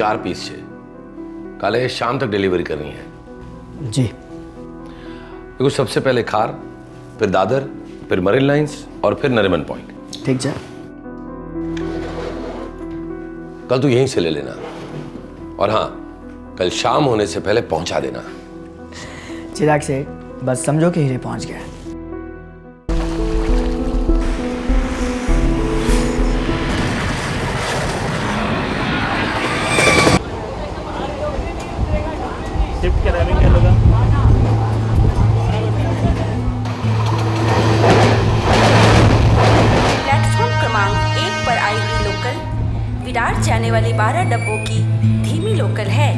4 piece છે કાલે शाम तक डिलीवरी करनी है। जी। देखो सबसे पहले खार, फिर दादर, फिर मरीन लाइंस और फिर नरीमन पॉइंट। ठीक है। कल तू यहीं से ले लेना और हाँ कल शाम होने से पहले पहुंचा देना। चिराग से बस समझो कि हीरे पहुंच गया। शिफ्ट के टाइमिंग क्या लगा? प्लेटफॉर्म क्रमांक 1 पर आई हुई लोकल विरार जाने वाली 12 डब्बों की धीमी लोकल है।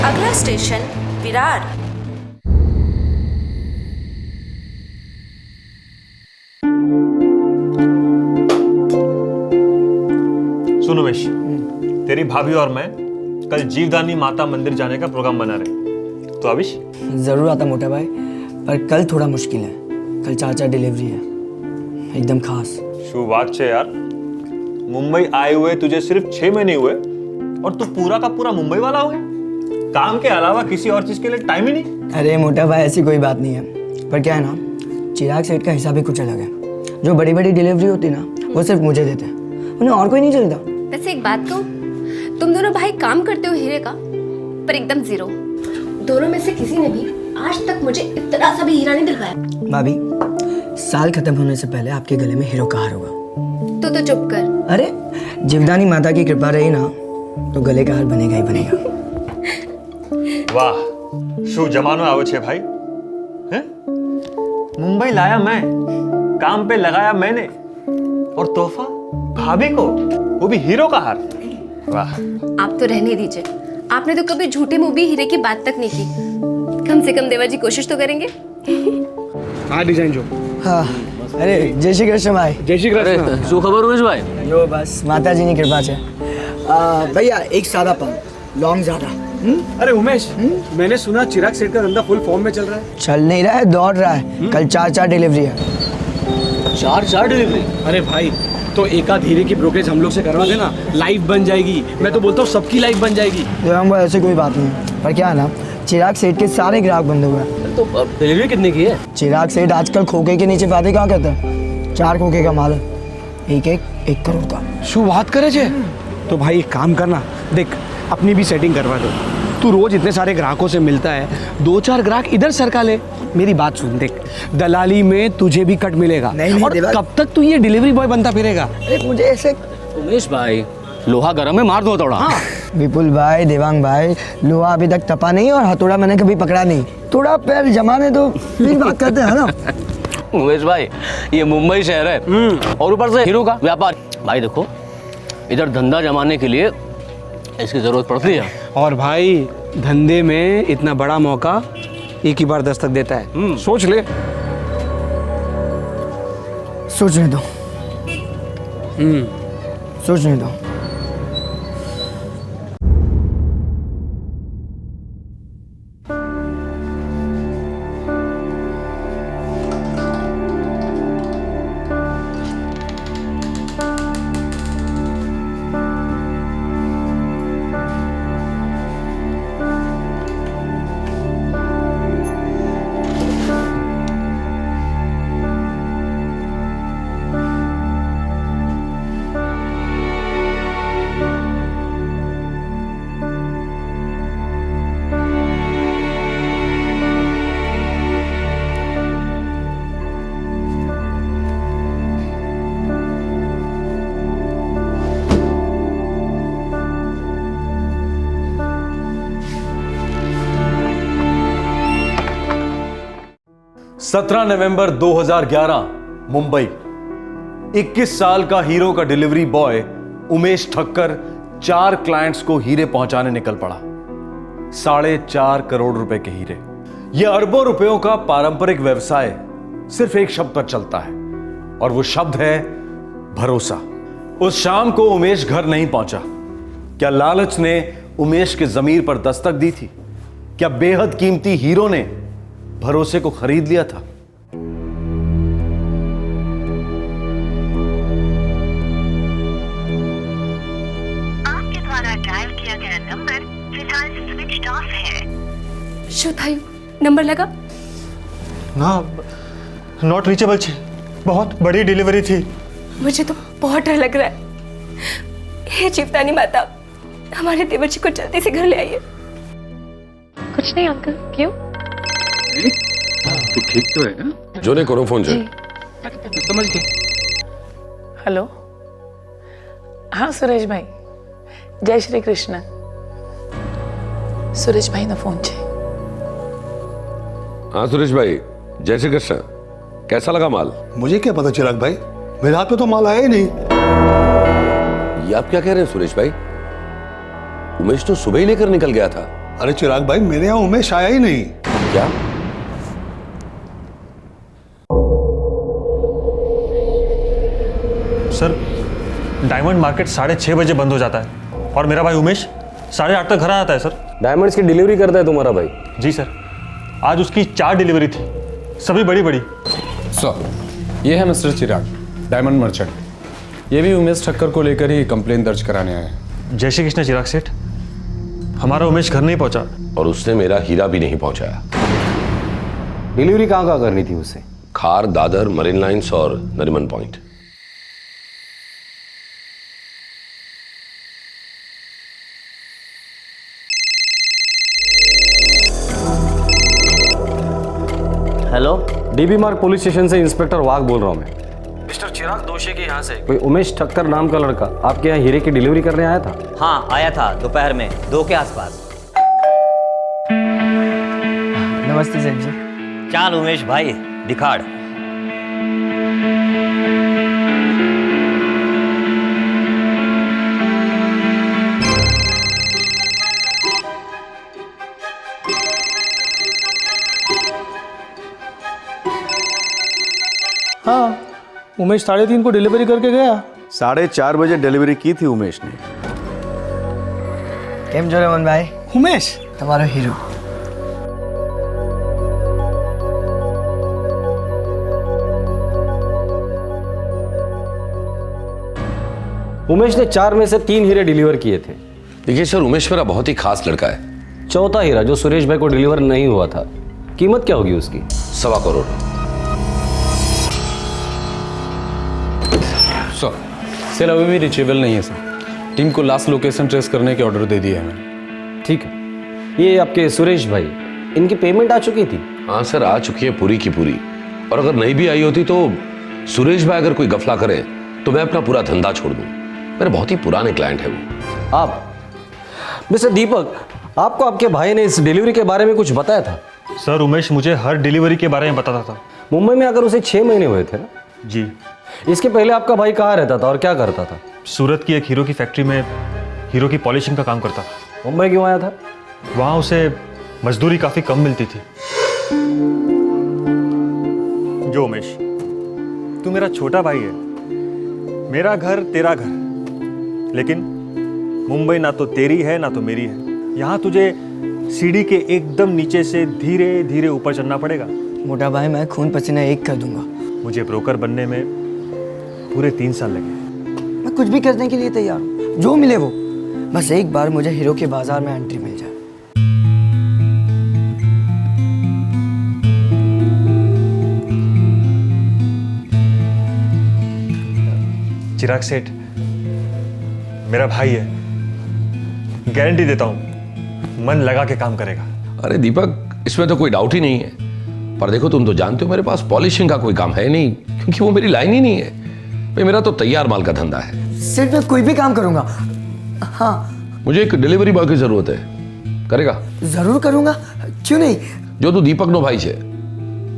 अगला स्टेशन विरार। सुन उमेश, तेरी भाभी और मैं कल जीवदानी माता मंदिर जाने का प्रोग्राम बना रहे हैं। तो आविश? जरूर आता मोटा भाई, पर कल थोड़ा मुश्किल है। कल 4 डिलीवरी है, एकदम खास। शुभ बात है यार। मुंबई आए हुए तुझे सिर्फ 6 महीने हुए और तू पूरा का पूरा मुंबई वाला हो गया। काम के अलावा किसी और चीज के लिए टाइम ही नहीं। अरे मोटा भाई ऐसी कोई बात नहीं है, पर क्या है ना, चिराग सेठ का हिसाब ही कुछ अलग है। जो बड़ी बड़ी डिलीवरी होती ना वो सिर्फ मुझे देते हैं, उन्हें और कोई नहीं चलता। वैसे एक बात कहूं, तुम दोनों भाई काम करते हो हीरे का, पर एकदम जीरो। दोनों में से किसी ने भी आज तक मुझे इतना सा भी हीरा नहीं दिलवाया। भाभी, साल खत्म होने से पहले आपके गले में हीरो का हार होगा। तो चुप कर। अरे जीवदानी माता की कृपा रही ना तो गले का हार बनेगा ही बनेगा। वाह, शुभ जमानो आवे छे भाई। हैं? मुंबई लाया मैं, काम पे लगाया मैंने, और तोहफा भाभी को, वो भी हीरो का हार। वाह। आप तो रहने दीजिए, आपने तो कभी झूठे मुंह भी हीरे की बात तक नहीं की। कम से कम देवा जी कोशिश तो करेंगे। हाँ डिजाइन जो। हाँ, अरे जय श्री कृष्ण भाई। जय श्री कृष्ण। શું ખબર ઉમેશ ભાઈ? जो बस माता जी की कृपा से। भैया एक सादा पान, लौंग ज्यादा। अरे उमेश, मैंने सुना चिराग सेठ का धंधा फुल फॉर्म में चल रहा है। चल नहीं रहा है, दौड़ रहा है। कल 4 डिलीवरी है। 4 डिलीवरी? अरे भाई, तो एक आध हीरे की ब्रोकरेज हम लोग से करवा देना, लाइफ बन जाएगी। मैं तो बोलता हूँ सबकी लाइफ बन जाएगी। देवांग भाई ऐसी कोई बात नहीं है, पर क्या है ना, चिराग सेठ के सारे ग्राहक बंद हुए हैं। तो डिलीवरी कितने की है? चिराग सेठ आजकल खोखे के नीचे बातें कहाँ करते हैं। 4 खोखे का माल है, एक करोड़ का। शू बात करे छे? तो भाई एक काम करना, देख अपनी भी सेटिंग करवा दो। तू रोज इतने सारे ग्राहकों से मिलता है, 2-4 ग्राहक इधर सरका ले। मेरी बात सुन, देख दलाली में तुझे भी कट मिलेगा। नहीं, और देवा- कब तक तू ये डिलीवरी बॉय बनता फिरेगा? अरे मुझे ऐसे उमेश भाई, लोहा गरम है, मार दो थोड़ा। विपुल भाई, देवांग भाई, लोहा अभी तक तपा नहीं और हथौड़ा मैंने कभी पकड़ा नहीं। थोड़ा पैर जमाने दो, फिर बात करते हैं ना। उमेश भाई, ये मुंबई शहर है और ऊपर से हीरो का व्यापार। भाई देखो, इधर धंधा जमाने के लिए इसकी जरूरत पड़ती है। और भाई धंधे में इतना बड़ा मौका एक ही बार दस्तक देता है। सोच ले। सोचने दो, सोचने दो। सत्रह नवंबर 2011 मुंबई। 21 साल का हीरो का delivery boy Umesh Thakkar 4 clients को हीरे पहुंचाने निकल पड़ा। 4.5 करोड़ रुपए के हीरे। यह अरबों रुपयों का पारंपरिक व्यवसाय सिर्फ एक शब्द पर चलता है और वो शब्द है भरोसा। उस शाम को उमेश घर नहीं पहुंचा। क्या लालच ने उमेश के जमीर पर दस्तक दी थी? क्या बेहद कीमती हीरो ने भरोसे को खरीद लिया था। आपके द्वारा डायल किया गया नंबर फिलहाल स्विच ऑफ है। शोधायु नंबर लगा? ना, नॉट रीचेबल छे। बहुत बड़ी डिलीवरी थी। मुझे तो बहुत डर लग रहा है। हे जीवतानी माता, हमारे देवर जी को जल्दी से घर ले आइए। कुछ नहीं अंकल, क्यों? तू ठीक तो है ना? जो ने करो फोन से समझ गए। हेलो, हाँ સુરેશ ભાઈ, જય શ્રી કૃષ્ણ। સુરેશ ભાઈનો ફોન છે। हाँ सुरेश भाई, जय श्री कृष्ण। कैसा लगा माल? मुझे क्या पता चिराग भाई, मेरे हाथ में तो माल आया ही नहीं। ये आप क्या कह रहे हैं सुरेश भाई? उमेश तो सुबह ही लेकर निकल गया था। अरे चिराग भाई, मेरे यहाँ उमेश आया ही नहीं। क्या? सर, डायमंड मार्केट 6:30 बजे बंद हो जाता है और मेरा भाई उमेश 8:30 तक घर आ जाता है सर। डायमंड्स की डिलीवरी करता है तुम्हारा भाई? जी सर, आज उसकी 4 डिलीवरी थी, सभी बड़ी बड़ी। सर, ये है मिस्टर चिराग, डायमंड मर्चेंट। ये भी उमेश ठक्कर को लेकर ही कंप्लेन दर्ज कराने आए हैं। जय श्री कृष्ण चिराग सेठ, हमारा उमेश घर नहीं पहुंचा और उसने मेरा हीरा भी नहीं पहुंचाया। डिलीवरी कहाँ करनी थी उसे? खार, दादर, मरीन लाइंस और नरीमन पॉइंट। हेलो, डीबी मार्ग पुलिस स्टेशन से इंस्पेक्टर वाघ बोल रहा हूँ मैं। मिस्टर चिराग दोषी के यहाँ से कोई उमेश ठक्कर नाम का लड़का आपके यहाँ हीरे की डिलीवरी करने आया था? हाँ, आया था दोपहर में 2 के आसपास। नमस्ते सेठ जी। चाल उमेश भाई, दिखाड़। हाँ, उमेश 3:30 को डिलीवरी करके गया। 4:30 बजे डिलीवरी की थी उमेश ने। केम जो रमन भाई? उमेश तुम्हारा हीरो। उमेश ने 4 में से 3 हीरे डिलीवर किए थे। देखिए सर, उमेश मेरा बहुत ही खास लड़का है। चौथा हीरा जो सुरेश भाई को डिलीवर नहीं हुआ था, कीमत क्या होगी उसकी? 1.25 करोड़। सर, सेल अभी भी रिचेबल नहीं है सर। टीम को लास्ट लोकेशन ट्रेस करने के ऑर्डर दे दिए हैं मैंने। ठीक है। ये आपके सुरेश भाई, इनकी पेमेंट आ चुकी थी? हाँ सर, आ चुकी है पूरी की पूरी। और अगर नहीं भी आई होती तो सुरेश भाई अगर कोई गफला करे तो मैं अपना पूरा धंधा छोड़ दूं। मेरे बहुत ही पुराने क्लाइंट है वो। आप मिस्टर दीपक, आपको आपके भाई ने इस डिलीवरी के बारे में कुछ बताया था? सर, उमेश मुझे हर डिलीवरी के बारे में बताता था। मुंबई में आकर उसे 6 महीने हुए थे ना? जी। इसके पहले आपका भाई कहाँ रहता था और क्या करता था? सूरत की एक हीरो की फैक्ट्री में हीरो की पॉलिशिंग का काम करता था। मुंबई क्यों आया था? वहाँ उसे मजदूरी काफ़ी कम मिलती थी। जो उमेश, तू मेरा छोटा भाई है, मेरा घर तेरा घर, लेकिन मुंबई ना तो तेरी है ना तो मेरी है। यहाँ तुझे सीढ़ी के एकदम नीचे से धीरे धीरे ऊपर चढ़ना पड़ेगा। मोटा भाई, मैं खून पसीना एक कर दूंगा। मुझे ब्रोकर बनने में पूरे 3 साल लगे। मैं कुछ भी करने के लिए तैयार हूँ, जो मिले वो। बस एक बार मुझे हीरो के बाजार में एंट्री मिल जाए। चिराग सेठ मेरा भाई है, गारंटी देता हूं मन लगा के काम करेगा। अरे दीपक, इसमें तो कोई डाउट ही नहीं है। पर देखो, तुम तो जानते हो मेरे पास पॉलिशिंग का कोई काम है नहीं, क्योंकि वो मेरी लाइन ही नहीं है। भाई, मेरा तो तैयार माल का धंधा है। सिर्फ मैं कोई भी काम करूंगा। हाँ, मुझे एक डिलीवरी बॉय की जरूरत है। करेगा? जरूर करूंगा, क्यों नहीं। जो तू दीपक नो भाई छे,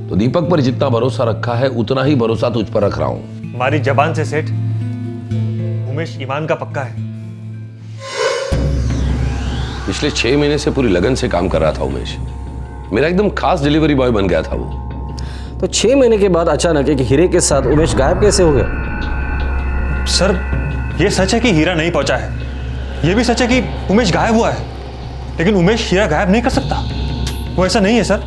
तो दीपक पर जितना भरोसा रखा है उतना ही भरोसा तुझ पर रख रहा हूं। हमारी जबान से सेठ, उमेश ईमान का पक्का है। पिछले 6 महीने से पूरी लगन से काम कर रहा था उमेश। मेरा एकदम खास डिलीवरी बॉय बन गया था वो। तो 6 महीने के बाद अचानक एक हीरे के साथ उमेश गायब कैसे हो गया? सर, ये सच है कि हीरा नहीं पहुंचा है। ये भी सच है कि उमेश गायब हुआ है, लेकिन उमेश हीरा गायब नहीं कर सकता। वो ऐसा नहीं है सर।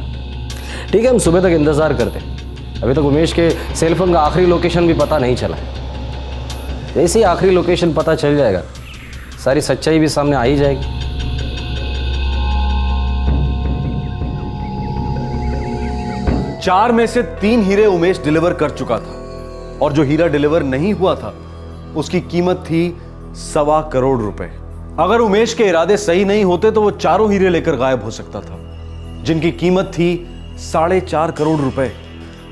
ठीक है, हम सुबह तक इंतज़ार करते हैं। अभी तक उमेश के सेलफोन का आखिरी लोकेशन भी पता नहीं चला है। जैसे ही आखिरी लोकेशन पता चल जाएगा, सारी सच्चाई भी सामने आ ही जाएगी। चार में से 3 हीरे उमेश डिलीवर कर चुका था, और जो हीरा डिलीवर नहीं हुआ था उसकी कीमत थी 1.25 करोड़ रुपए। अगर उमेश के इरादे सही नहीं होते तो वो चारों हीरे लेकर गायब हो सकता था, जिनकी कीमत थी 4.5 करोड़ रुपए।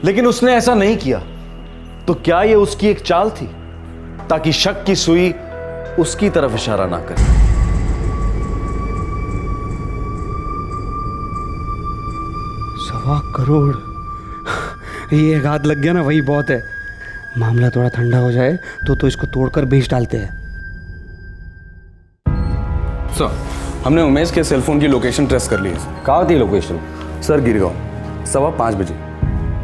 लेकिन उसने ऐसा नहीं किया। तो क्या यह उसकी एक चाल थी, ताकि शक की सुई उसकी तरफ इशारा ना करे? 1.25 करोड़, ये एक हाथ लग गया ना, वही बहुत है। मामला थोड़ा ठंडा हो जाए तो इसको तोड़कर बेच डालते हैं। सर, हमने उमेश के सेलफोन की लोकेशन ट्रेस कर ली है। कहाँ थी लोकेशन? सर, गिरगांव, 5:15 बजे।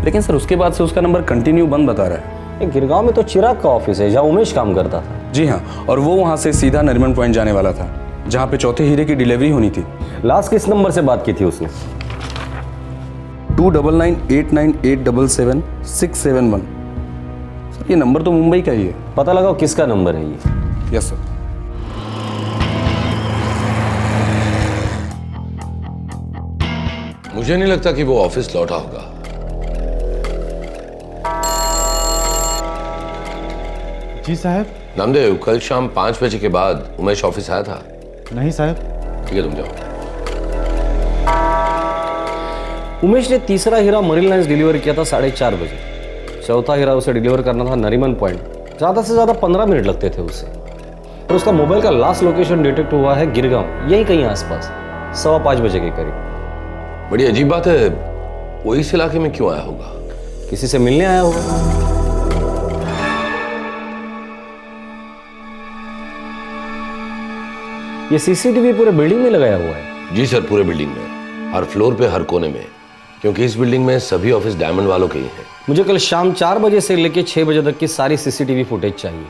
लेकिन सर उसके बाद से उसका नंबर कंटिन्यू बंद बता रहा है। गिरगांव में तो चिराग का ऑफिस है, जहाँ उमेश काम करता था। जी हाँ, और वो वहाँ से सीधा नरीमन पॉइंट जाने वाला था, जहाँ पे चौथे हीरे की डिलीवरी होनी थी। लास्ट किस नंबर से बात की थी उसने? 299898777671। सर, ये नंबर तो मुंबई का ही है। पता लगाओ किसका नंबर है ये। Yes sir. मुझे नहीं लगता कि वो ऑफिस लौटा होगा। जी साहब। नामदेव, कल शाम 5 बजे के बाद उमेश ऑफिस आया था? नहीं साहब। ठीक है, तुम जाओ। उमेश ने तीसरा हीरा मरीन लाइन्स डिलीवर किया था 4:30 बजे। चौथा हीरा उसे डिलीवर करना था नरीमन पॉइंट। ज़्यादा से ज़्यादा 15 मिनट लगते थे उसे। और उसका मोबाइल का लास्ट लोकेशन डिटेक्ट हुआ है गिरगांव, यही कहीं आसपास, 5:15 बजे के करीब। बड़ी अजीब बात है, वो इस इलाके में क्यों आया होगा? किसी से मिलने आया होगा। ये सीसीटीवी पूरे बिल्डिंग में लगाया हुआ है? जी सर, पूरे बिल्डिंग में, हर फ्लोर पे, हर कोने में, क्योंकि इस बिल्डिंग में सभी ऑफिस डायमंड वालों के ही हैं। मुझे कल शाम 4 बजे से लेकर 6 बजे तक की सारी सीसीटीवी फुटेज चाहिए।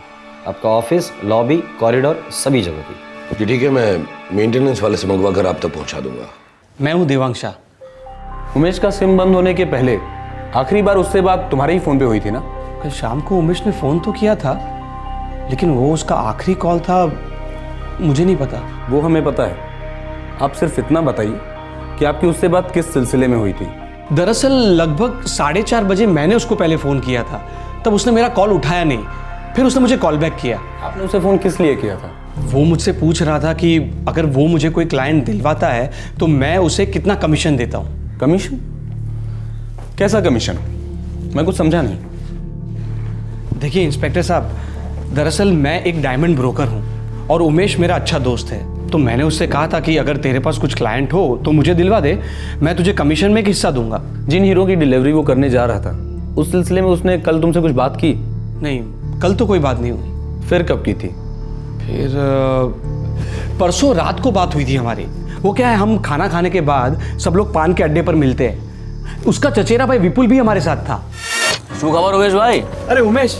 आपका ऑफिस, लॉबी, कॉरिडोर, सभी जगह की। जी ठीक है, मैं मेंटेनेंस वाले से मंगवा कर आप तक पहुंचा दूंगा। मैं हूँ देवांग शाह। उमेश का सिम बंद होने के पहले आखिरी बार उससे बात तुम्हारे ही फोन पे हुई थी ना? कल शाम को उमेश ने फ़ोन तो किया था, लेकिन वो उसका आखिरी कॉल था, मुझे नहीं पता। वो हमें पता है। आप सिर्फ इतना बताइए कि आपकी उससे बात किस सिलसिले में हुई थी। दरअसल लगभग 4:30 बजे मैंने उसको पहले फ़ोन किया था, तब उसने मेरा कॉल उठाया नहीं, फिर उसने मुझे कॉल बैक किया। आपने उसे फ़ोन किस लिए किया था? वो मुझसे पूछ रहा था कि अगर वो मुझे कोई क्लाइंट दिलवाता है तो मैं उसे कितना कमीशन देता हूँ। कमीशन? कैसा कमीशन? मैं कुछ समझा नहीं। देखिए इंस्पेक्टर साहब, दरअसल मैं एक डायमंड ब्रोकर हूँ और उमेश मेरा अच्छा दोस्त है। तो मैंने उससे कहा था कि अगर तेरे पास कुछ क्लाइंट हो तो मुझे दिलवा दे, मैं तुझे कमीशन में एक हिस्सा दूंगा। जिन हीरो की डिलीवरी वो करने जा रहा था, उस सिलसिले में उसने कल तुमसे कुछ बात की? नहीं, कल तो कोई बात नहीं हुई। फिर कब की थी? फिर परसों रात को बात हुई थी हमारी। वो क्या है, हम खाना खाने के बाद सब लोग पान के अड्डे पर मिलते हैं। उसका चचेरा भाई विपुल भी हमारे साथ था। शू खबर उमेश भाई? अरे उमेश,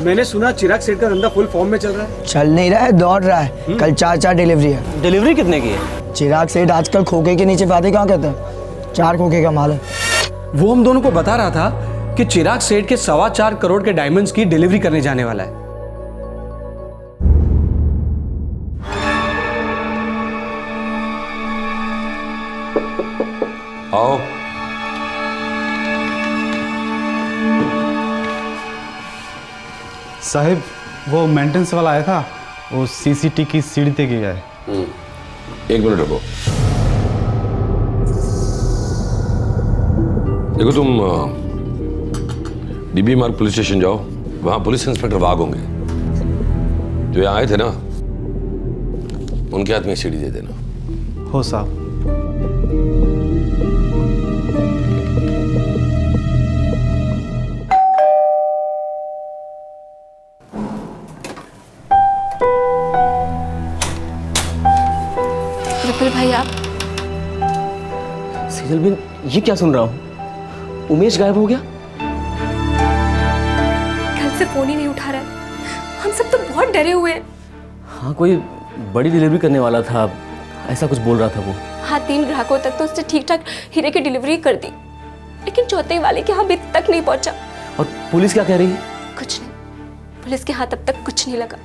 मैंने सुना चिराग सेठ का धंधा फुल फॉर्म में चल रहा है। चल नहीं रहा है, दौड़ रहा है। कल 4 डिलीवरी है। डिलीवरी कितने की है? चिराग सेठ आजकल खोखे के नीचे बातें कहाँ कहते हैं, 4 खोखे का माल है। वो हम दोनों को बता रहा था कि चिराग सेठ के 4.25 करोड़ के डायमंड्स की डिलीवरी करने जाने वाला है। आओ। साहब, वो मेंटेनेंस वाला आया था, वो सीसीटी की सीढ़ी तक गया है। 1 मिनट रुको। देखो, तुम डीबी मार्ग पुलिस स्टेशन जाओ, वहां पुलिस इंस्पेक्टर वाघ होंगे, जो यहाँ आए थे ना, उनके हाथ में सीढ़ी दे देना। हो साहब। विपुल भाई, आप? सीजल बिन, ये क्या सुन रहा हूँ? उमेश गायब हो गया? कल से फोन ही नहीं उठा रहा है। हम सब तो बहुत डरे हुए हैं। हाँ, कोई बड़ी डिलीवरी करने वाला था, ऐसा कुछ बोल रहा था वो। हाँ, 3 ग्राहकों तक तो उसने ठीक ठाक हीरे की डिलीवरी कर दी। लेकिन चौथे वाले के यहाँ अभी तक नहीं पहुंचा। और पुलिस क्या कह रही है? कुछ नहीं, पुलिस के हाथ अब तक कुछ नहीं लगा।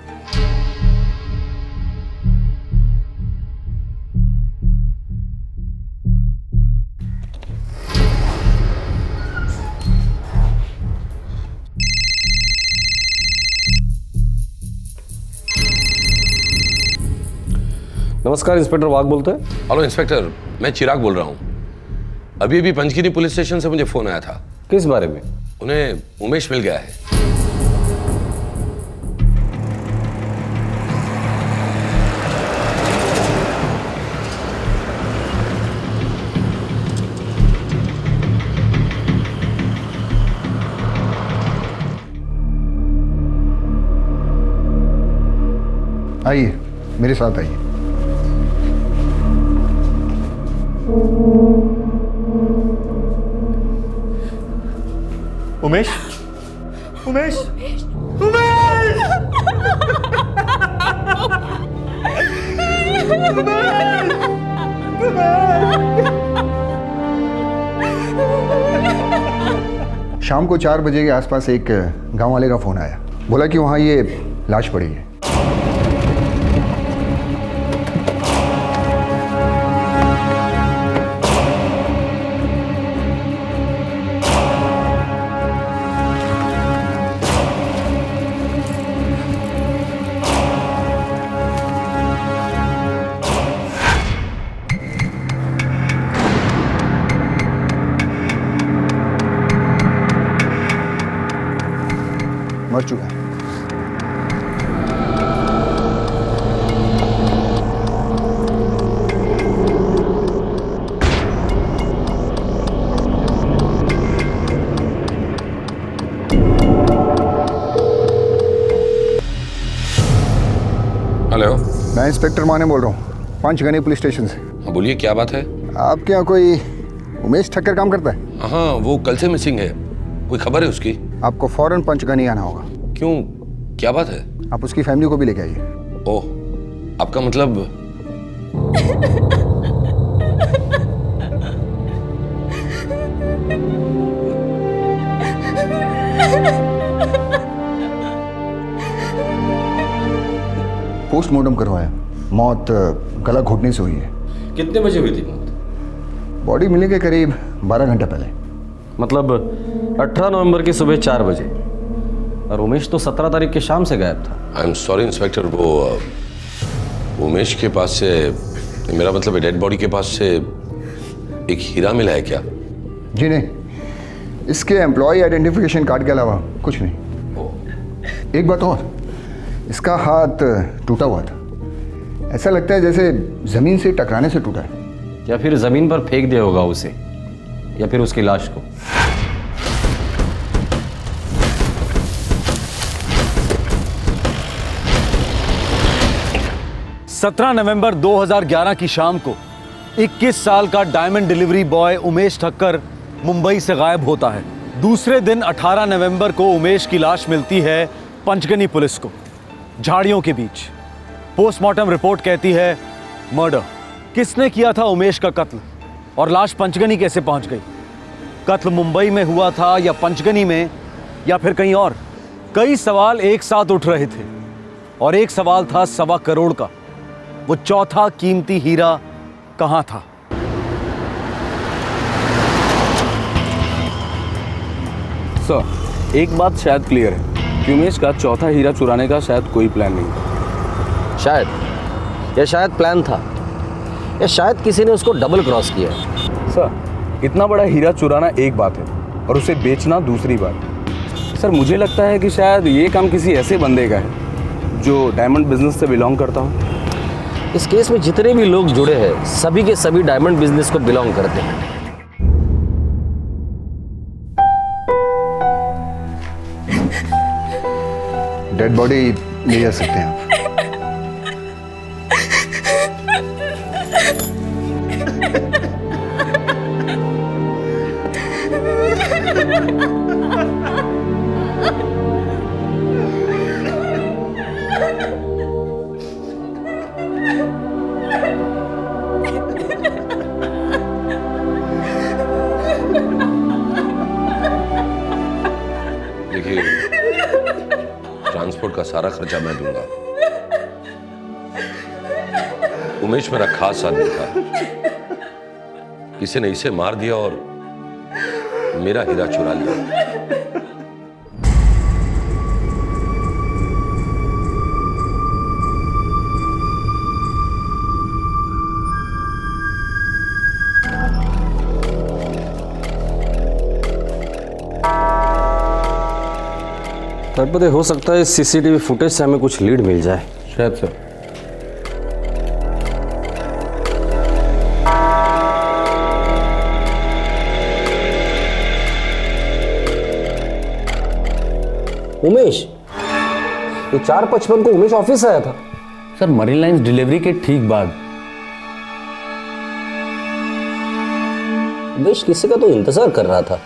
नमस्कार, इंस्पेक्टर वाघ बोलते हैं। हेलो इंस्पेक्टर, मैं चिराग बोल रहा हूँ। अभी अभी पंचगिरी पुलिस स्टेशन से मुझे फोन आया था। किस बारे में? उन्हें उमेश मिल गया है। आइए, मेरे साथ आइए। उमेश, उमेश, शाम को 4 बजे के आसपास एक गांव वाले का फोन आया। बोला कि वहां ये लाश पड़ी है। मर चुका है। हेलो, मैं इंस्पेक्टर माने बोल रहा हूँ, पंचगनी पुलिस स्टेशन से। हाँ बोलिए, क्या बात है? आपके यहाँ कोई उमेश ठक्कर काम करता है? हाँ, वो कल से मिसिंग है। कोई खबर है उसकी? आपको फौरन पंचगनी आना होगा। क्यों, क्या बात है? आप उसकी फैमिली को भी लेके आइए। ओह, आपका मतलब? पोस्टमार्टम करवाया, मौत गला घोटने से हुई है। कितने बजे हुई थी मौत? बॉडी मिलने के करीब 12 घंटे पहले। मतलब 18 नवंबर की सुबह 4 बजे। और उमेश तो 17 तारीख की शाम से गायब था। आई एम सॉरी इंस्पेक्टर, वो उमेश के पास से, मेरा मतलब डेड बॉडी के पास से एक हीरा मिला है क्या? जी नहीं, इसके एम्प्लॉय आइडेंटिफिकेशन कार्ड के अलावा कुछ नहीं। एक बात और, इसका हाथ टूटा हुआ था। ऐसा लगता है जैसे जमीन से टकराने से टूटा है। या फिर जमीन पर फेंक दिया होगा उसे, या फिर उसकी लाश को। सत्रह नवंबर 2011 की शाम को 21 साल का diamond delivery boy Umesh Thakkar Mumbai से गायब होता है। दूसरे दिन 18 नवंबर को उमेश की लाश मिलती है पंचगनी पुलिस को, झाड़ियों के बीच। पोस्टमार्टम रिपोर्ट कहती है मर्डर। किसने किया था उमेश का कत्ल, और लाश पंचगनी कैसे पहुंच गई? कत्ल मुंबई में हुआ था या पंचगनी में, या फिर कहीं और? कई सवाल एक साथ उठ रहे थे, और एक सवाल था 1.25 करोड़ का। वो चौथा कीमती हीरा कहां था? सर, एक बात शायद क्लियर है कि उमेश का चौथा हीरा चुराने का शायद कोई प्लान नहीं था। शायद, या शायद प्लान था, या शायद किसी ने उसको डबल क्रॉस किया। सर, इतना बड़ा हीरा चुराना एक बात है और उसे बेचना दूसरी बात। सर, मुझे लगता है कि शायद ये काम किसी ऐसे बंदे का है जो डायमंड बिजनेस से बिलोंग करता हो। इस केस में जितने भी लोग जुड़े हैं सभी के सभी डायमंड बिजनेस को बिलोंग करते हैं। डेड बॉडी ले जा सकते हैं आप। देखिए, ट्रांसपोर्ट का सारा खर्चा मैं दूंगा। उमेश मेरा खास आदमी था, किसी ने इसे मार दिया और मेरा हीरा चुरा लिया। तड़पदे हो सकता है सीसीटीवी फुटेज से हमें कुछ लीड मिल जाए। शायद सर। उमेश, ये 4:55 को उमेश ऑफिस आया था। सर मरीन लाइंस डिलीवरी के ठीक बाद। उमेश किसी का तो इंतजार कर रहा था।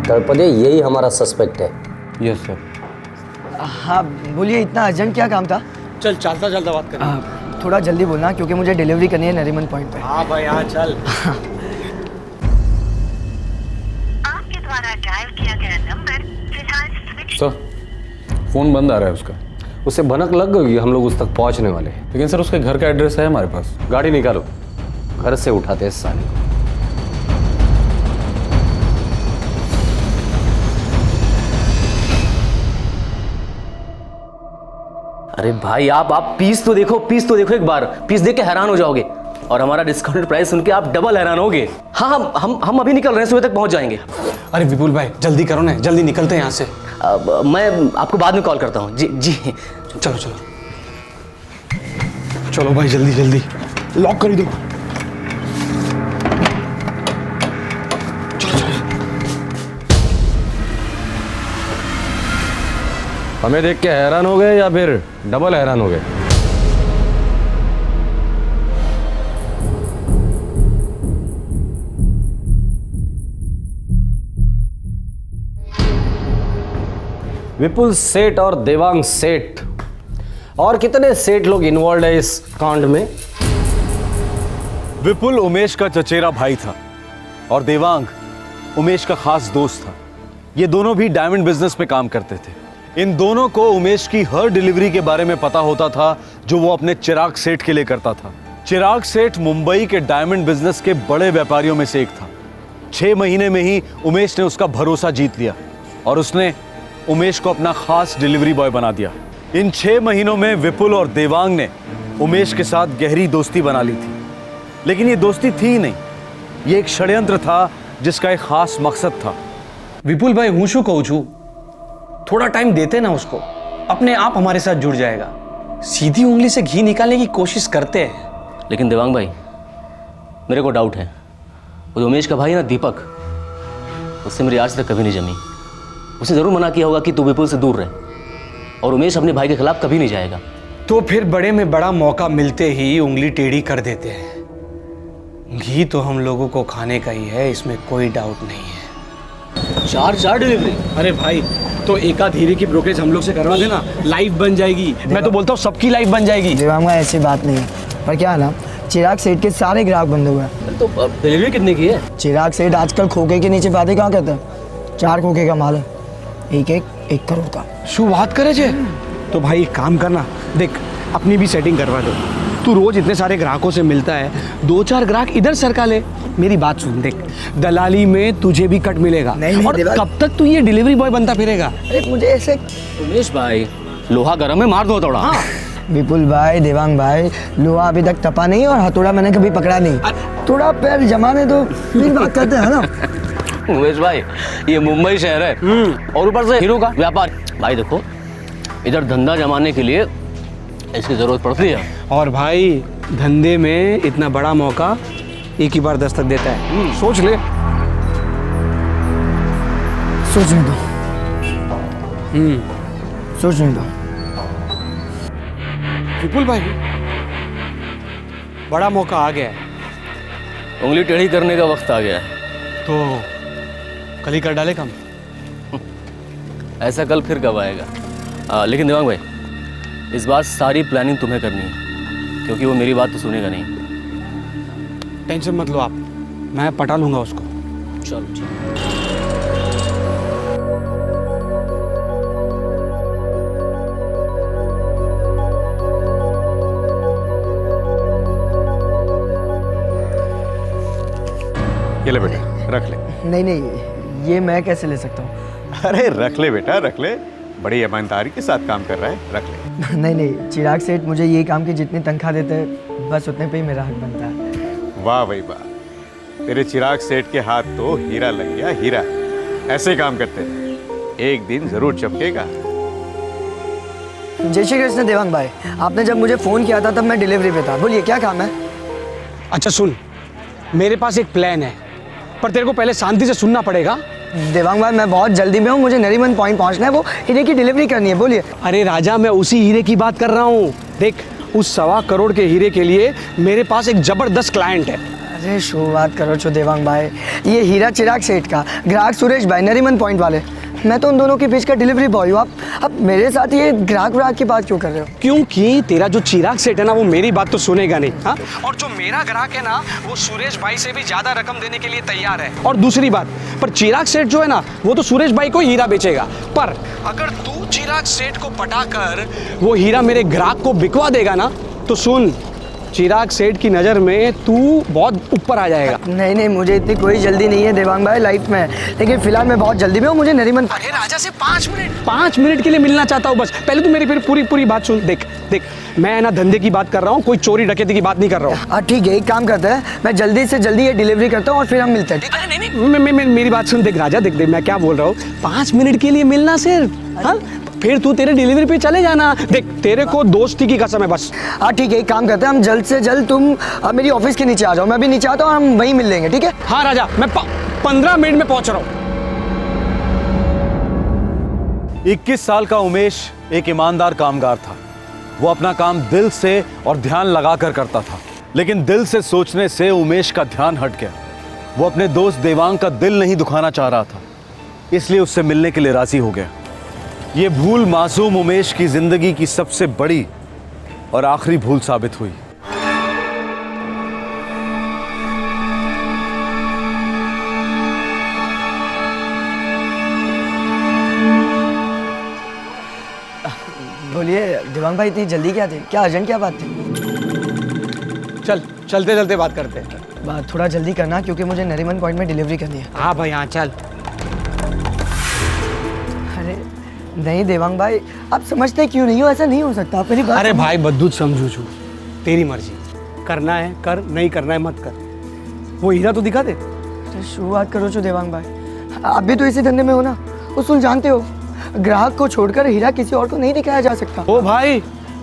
तड़पदे यही हमारा सस्पेक्ट है। Yes sir. हाँ बोलिए, इतना अर्जेंट क्या काम था? चल चलता चलता बात करें। थोड़ा जल्दी बोलना क्योंकि मुझे डिलीवरी करनी है नरीमन पॉइंट पे। हाँ भाई हाँ चल। आपके द्वारा डायल किया गया नंबर फिलहाल स्विच। सर फोन बंद आ रहा है उसका। उसे भनक लग गई हम लोग उस तक पहुंचने वाले हैं। लेकिन सर उसके घर का एड्रेस है हमारे पास। गाड़ी निकालो, घर से उठाते हैं इस साले को। अरे भाई आप पीस तो देखो एक बार। पीस देख के हैरान हो जाओगे और हमारा डिस्काउंटेड प्राइस सुन के आप डबल हैरान होगे। हाँ हम अभी निकल रहे हैं, सुबह तक पहुंच जाएंगे। अरे विपुल भाई जल्दी करो ना, जल्दी निकलते हैं यहाँ से। मैं आपको बाद में कॉल करता हूँ। जी चलो चलो चलो भाई जल्दी जल्दी लॉक कर दो। हमें देख के हैरान हो गए या फिर डबल हैरान हो गए? विपुल सेठ और देवांग सेठ और कितने सेठ लोग इन्वॉल्व है इस कांड में? विपुल उमेश का चचेरा भाई था और देवांग उमेश का खास दोस्त था। ये दोनों भी डायमंड बिजनेस में काम करते थे। इन दोनों को उमेश की हर डिलीवरी के बारे में पता होता था जो वो अपने चिराग सेठ के लिए करता था। चिराग सेठ मुंबई के डायमंड बिजनेस के बड़े व्यापारियों में से एक था। 6 महीने में ही उमेश ने उसका भरोसा जीत लिया और उसने उमेश को अपना खास डिलीवरी बॉय बना दिया। इन 6 महीनों में विपुल और देवांग ने उमेश के साथ गहरी दोस्ती बना ली थी। लेकिन ये दोस्ती थी ही नहीं, ये एक षड्यंत्र था जिसका एक खास मकसद था। विपुल भाई हूँ शू कहूँ छू, थोड़ा टाइम देते ना उसको, अपने आप हमारे साथ जुड़ जाएगा। सीधी उंगली से घी निकालने की कोशिश करते हैं। लेकिन देवांग भाई मेरे को डाउट है, वो उमेश का भाई है ना दीपक, उससे मेरी आज तक कभी नहीं जमी। उसने जरूर मना किया होगा कि तू विपुल से दूर रहे, और उमेश अपने भाई के खिलाफ कभी नहीं जाएगा। तो फिर बड़े में बड़ा मौका मिलते ही उंगली टेढ़ी कर देते हैं। घी तो हम लोगों को खाने का ही है, इसमें कोई डाउट नहीं है। 4 डिलीवरी? अरे भाई तो एकाध हीरे की ब्रोकरेज हम लोग से करवा देना, लाइफ बन जाएगी। मैं तो बोलता हूँ सबकी लाइफ बन जाएगी। देवांगा ऐसी बात नहीं है, पर क्या है ना, चिराग सेठ के सारे ग्राहक बंधे हुए हैं। तो डिलीवरी कितने की है? चिराग सेठ आजकल खोखे के नीचे बातें कहाँ कहते हैं। 4 खोखे का माल है, एक करोड़ का। शू बात करे जे? तो भाई एक काम करना, देख अपनी भी सेटिंग करवा दो। तू रोज इतने सारे ग्राहकों से मिलता है, 2-4 ग्राहक इधर सरका ले। मेरी बात सुन, देख दलाली में तुझे भी कट मिलेगा। नहीं, और कब तक तू ये डिलीवरी बॉय बनता फिरेगा? अरे मुझे ऐसे। उमेश भाई लोहा गर्म है, मार दो थोड़ा। हाँ। विपुल भाई, देवांग भाई, लोहा अभी तक तपा नहीं और हथौड़ा मैंने कभी पकड़ा नहीं। थोड़ा पैर जमाने दो फिर बात करते हैं ना। उमेश भाई ये मुंबई शहर है और ऊपर से हीरो का व्यापार। भाई देखो इधर धंधा जमाने के लिए इसकी जरूरत पड़ती है। और भाई धंधे में इतना बड़ा मौका एक ही बार दस्तक देता है। सोच ले। सोचने दो। सोचने दो। विपुल भाई बड़ा मौका आ गया है, उंगली टेढ़ी करने का वक्त आ गया है। तो कल ही कर डाले काम। ऐसा कल फिर कब आएगा? लेकिन देवांग भाई इस बार सारी प्लानिंग तुम्हें करनी है, क्योंकि वो मेरी बात तो सुनेगा नहीं। टेंशन मत लो आप, मैं पटा लूंगा उसको। चलो ठीक। ये ले बेटा, रख ले। नहीं नहीं, ये मैं कैसे ले सकता हूँ? अरे रख ले बेटा, रख ले। बड़ी ईमानदारी के साथ काम कर रहा है, रख ले। नहीं नहीं, चिराग सेठ मुझे ये काम की जितनी तनख्वाह देते हैं बस उतने पे ही मेरा हक बनता है। वाह भाई वाह, तेरे चिराग सेठ के हाथ तो हीरा लग गया, हीरा। ऐसे काम करते हैं, एक दिन जरूर चमकेगा। जय श्री कृष्ण देवांग भाई, आपने जब मुझे फ़ोन किया था तब मैं डिलीवरी पे था। बोलिए क्या काम है? अच्छा सुन, मेरे पास एक प्लान है, पर तेरे को पहले शांति से सुनना पड़ेगा। देवांग भाई, मैं बहुत जल्दी में हूँ, मुझे नरीमन पॉइंट पहुँचना है, वो हीरे की डिलीवरी करनी है। बोलिए। अरे राजा, मैं उसी हीरे की बात कर रहा हूँ। देख, उस 1.25 करोड़ के हीरे के लिए मेरे पास एक जबरदस्त क्लाइंट है। अरे शुरुआत करो छो देवांग भाई, ये हीरा चिराग सेठ का, ग्राहक सुरेश भाई नरीमन पॉइंट वाले, मैं तो उन दोनों के बीच का डिलीवरी बॉय हूँ। आप मेरे साथ ये ग्राहक की बात क्यों कर रहे हो? क्योंकि तेरा जो चिराग सेठ है ना, वो मेरी बात तो सुनेगा नहीं। हाँ, और जो मेरा ग्राहक है ना, वो सुरेश भाई से भी ज्यादा रकम देने के लिए तैयार है। और दूसरी बात, पर चिराग सेठ जो है ना, वो तो सुरेश भाई को हीरा बेचेगा। पर अगर तू चिराग सेठ को पटाकर वो हीरा मेरे ग्राहक को बिकवा देगा ना, तो सुन, चिराग सेठ की नज़र में तू बहुत ऊपर आ जाएगा। नहीं नहीं, मुझे इतनी कोई जल्दी नहीं है देवांग भाई लाइफ में, लेकिन फिलहाल मैं बहुत जल्दी में हूँ, मुझे नरीमन। अरे राजा से 5 मिनट के लिए मिलना चाहता हूँ बस। पहले तू मेरी फिर पूरी बात सुन। देख, मैं ना धंधे की बात कर रहा हूँ, कोई चोरी डकैती की बात नहीं कर रहा हूँ। ठीक है, एक काम करते हैं, मैं जल्दी से जल्दी ये डिलीवरी करता हूँ और फिर हम मिलते हैं। अरे नहीं, मेरी बात सुन। देख राजा, देख मैं क्या बोल रहा हूँ, 5 मिनट के लिए मिलना सिर्फ। हाँ, फिर तू तेरे डिलीवरी पे चले जाना। देख, तेरे को दोस्ती की कसम है बस। हाँ ठीक है, एक काम करते हैं, हम जल्द से जल्द, तुम मेरी ऑफिस के नीचे आ जाओ, मैं भी नीचे आता हूँ, हम वहीं मिल लेंगे। ठीक है? हाँ राजा, मैं 15 मिनट में पहुंच रहा हूँ। 21 साल का उमेश एक ईमानदार कामगार था। वो अपना काम दिल से और ध्यान लगाकर करता था, लेकिन दिल से सोचने से उमेश का ध्यान हट गया। वो अपने दोस्त देवांग का दिल नहीं दुखाना चाह रहा था, इसलिए उससे मिलने के लिए राजी हो गया। ये भूल मासूम उमेश की जिंदगी की सबसे बड़ी और आखिरी भूल साबित हुई। बोलिए देवांग भाई, इतनी जल्दी क्या थी? क्या अर्जेंट क्या बात थी? चलते चलते बात करते हैं। बात थोड़ा जल्दी करना, क्योंकि मुझे नरीमन पॉइंट में डिलीवरी करनी है। हाँ भाई, हाँ चल। अरे नहीं देवांग भाई, आप समझते क्यों नहीं हो? ऐसा नहीं हो सकता, आप मेरी बात। अरे भाई बद्दूत समझू छू, तेरी मर्जी, करना है कर, नहीं करना है मत कर। वो हीरा तो दिखा दे। शुरुआत करो छो देवांग भाई, आप भी तो इसी धंधे में हो ना, उसूल जानते हो, ग्राहक को छोड़कर हीरा किसी और को नहीं दिखाया जा सकता। ओ भाई,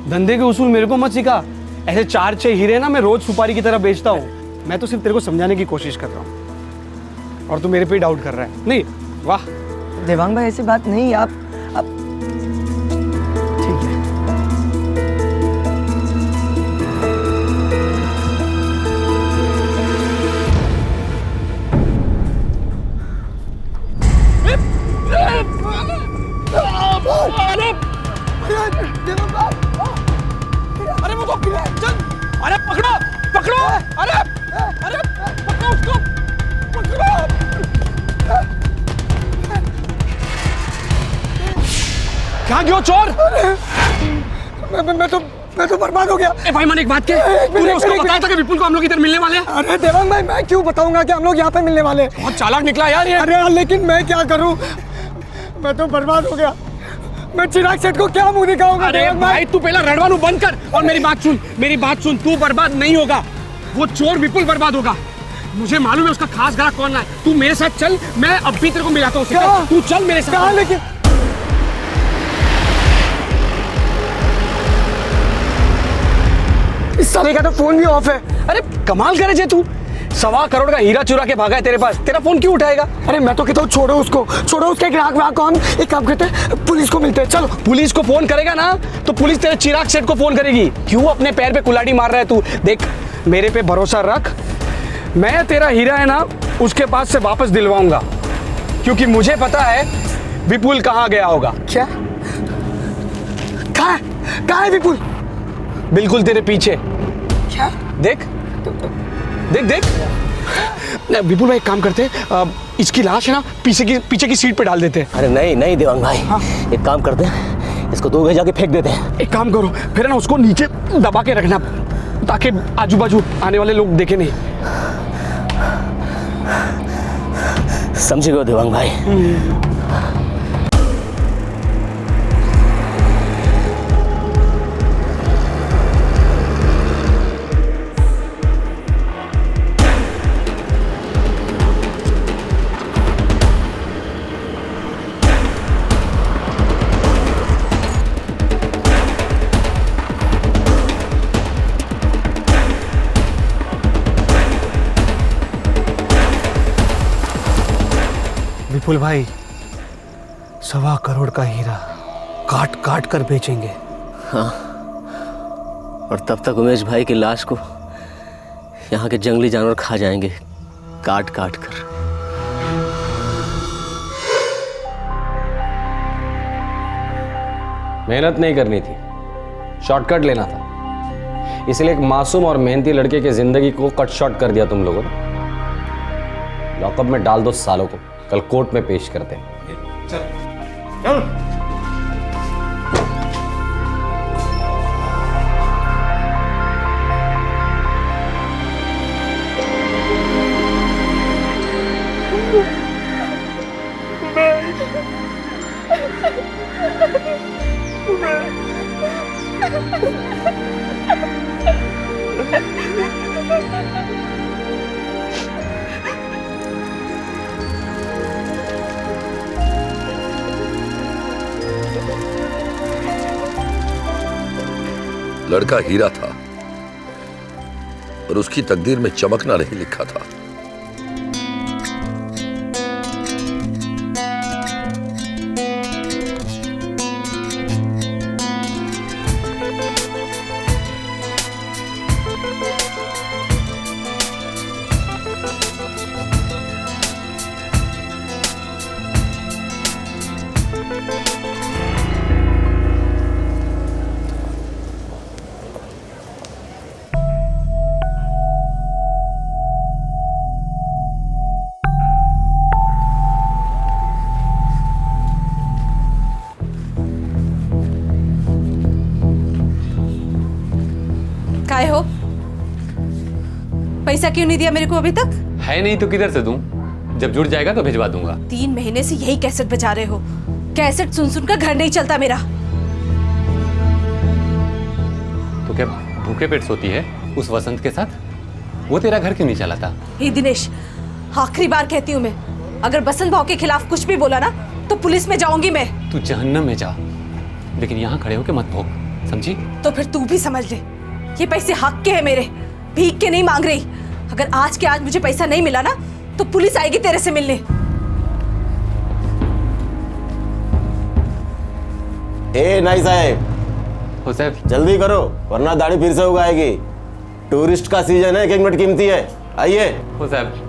धंधे के उसूल मेरे को मत सिखा। ऐसे 4-6 हीरे ना मैं रोज सुपारी की तरह बेचता हूँ। मैं तो सिर्फ तेरे को समझाने की कोशिश कर रहा हूँ, और तू मेरे पे ही डाउट कर रहा है। नहीं, वाह देवांग भाई, ऐसी बात नहीं। आप ठीक है। अरे वो तो चल, अरे पकड़ो पकड़ो, अरे पकड़ो उसको, पकड़ो। क्या क्यों चोर? मैं तो बर्बाद हो गया। भाई मैंने एक बात कही, तूने उसको बताया था कि विपुल को हम लोग इधर मिलने वाले हैं? अरे देवांग भाई, मैं क्यों बताऊंगा कि हम लोग यहाँ पे मिलने वाले हैं? बहुत चालाक निकला यार ये। अरे यार, लेकिन मैं क्या करूँ, मैं तो बर्बाद हो गया। मैं चिराग सेठ को क्या मुंह दिखाऊंगा? अरे भाई, तू पहला रड़वानू बंद कर और मेरी बात सुन। तू बर्बाद नहीं होगा, वो चोर विपुल बर्बाद होगा। मुझे मालूम है उसका खास ग्राहक कौन है। तू मेरे साथ चल, मैं अब भी तेरे को मिलाता हूँ। तू चल मेरे साथ। लेकिन इस साले का तो फोन भी ऑफ है। अरे कमाल करे जे तू, 1.25 करोड़ का हीरा चुरा के भागा है तेरे पास, तेरा फोन क्यों उठाएगा? अरे मैं तो कहता हूँ छोड़ो उसको, छोड़ो उसके ग्राहक को। हम एक काम करते हैं, पुलिस को मिलते हैं। चलो। पुलिस को फोन करेगा ना तो पुलिस तेरे चिराग सेठ को फोन करेगी। क्यों अपने पैर पे कुल्हाड़ी मार रहा है तू? देख, मेरे पे भरोसा रख, मैं तेरा हीरा है ना उसके पास से वापस दिलवाऊंगा, क्योंकि मुझे पता है विपुल कहाँ गया होगा। क्या? कहाँ है विपुल? बिल्कुल तेरे पीछे। क्या? देख। देख देख। विपुल भाई एक काम करते, इसकी लाश है ना पीछे की सीट पे डाल देते हैं। अरे नहीं नहीं देवांग भाई, एक काम करते हैं, इसको 2 गज जाके फेंक देते हैं। एक काम करो फिर ना, उसको नीचे दबा के रखना ताकि आजू बाजू आने वाले लोग देखे नहीं। समझ गए देवांग भाई। विपुल भाई 1.25 करोड़ का हीरा काट काट कर बेचेंगे। हाँ, और तब तक उमेश भाई की लाश को यहाँ के जंगली जानवर खा जाएंगे काट काट कर। मेहनत नहीं करनी थी, शॉर्टकट लेना था, इसलिए एक मासूम और मेहनती लड़के की जिंदगी को कट शॉर्ट कर दिया तुम लोगों ने। लॉकअप में डाल दो सालों को, कल कोर्ट में पेश करते हैं। चल। लड़का हीरा था और उसकी तकदीर में चमकना नहीं लिखा था। काय हो, पैसा क्यों नहीं दिया मेरे को अभी तक? है नहीं तो किधर से दूं? जब जुड़ जाएगा तो भिजवा दूंगा। 3 महीने से यही कैसेट बजा रहे हो, कैसेट सुन सुन कर घर नहीं चलता मेरा। तो क्या भूखे पेट सोती है उस वसंत के साथ? वो तेरा घर क्यों नहीं चलाता? हे दिनेश, आखिरी बार कहती हूँ मैं, अगर बसंत भाव के खिलाफ कुछ भी बोला ना तो पुलिस में जाऊंगी मैं। तू जहन्नम में जा, लेकिन यहाँ खड़े होके मत भोग, समझी? तो फिर तू भी समझ ले, ये पैसे हक के हैं मेरे, भीख के नहीं मांग रही। अगर आज के आज मुझे पैसा नहीं मिला ना तो पुलिस आएगी तेरे से मिलने। ए नाई साहब, हो साहब जल्दी करो वरना दाढ़ी फिर से उगाएगी। टूरिस्ट का सीजन है, 1 मिनट कीमती है। आइए। हो साहब।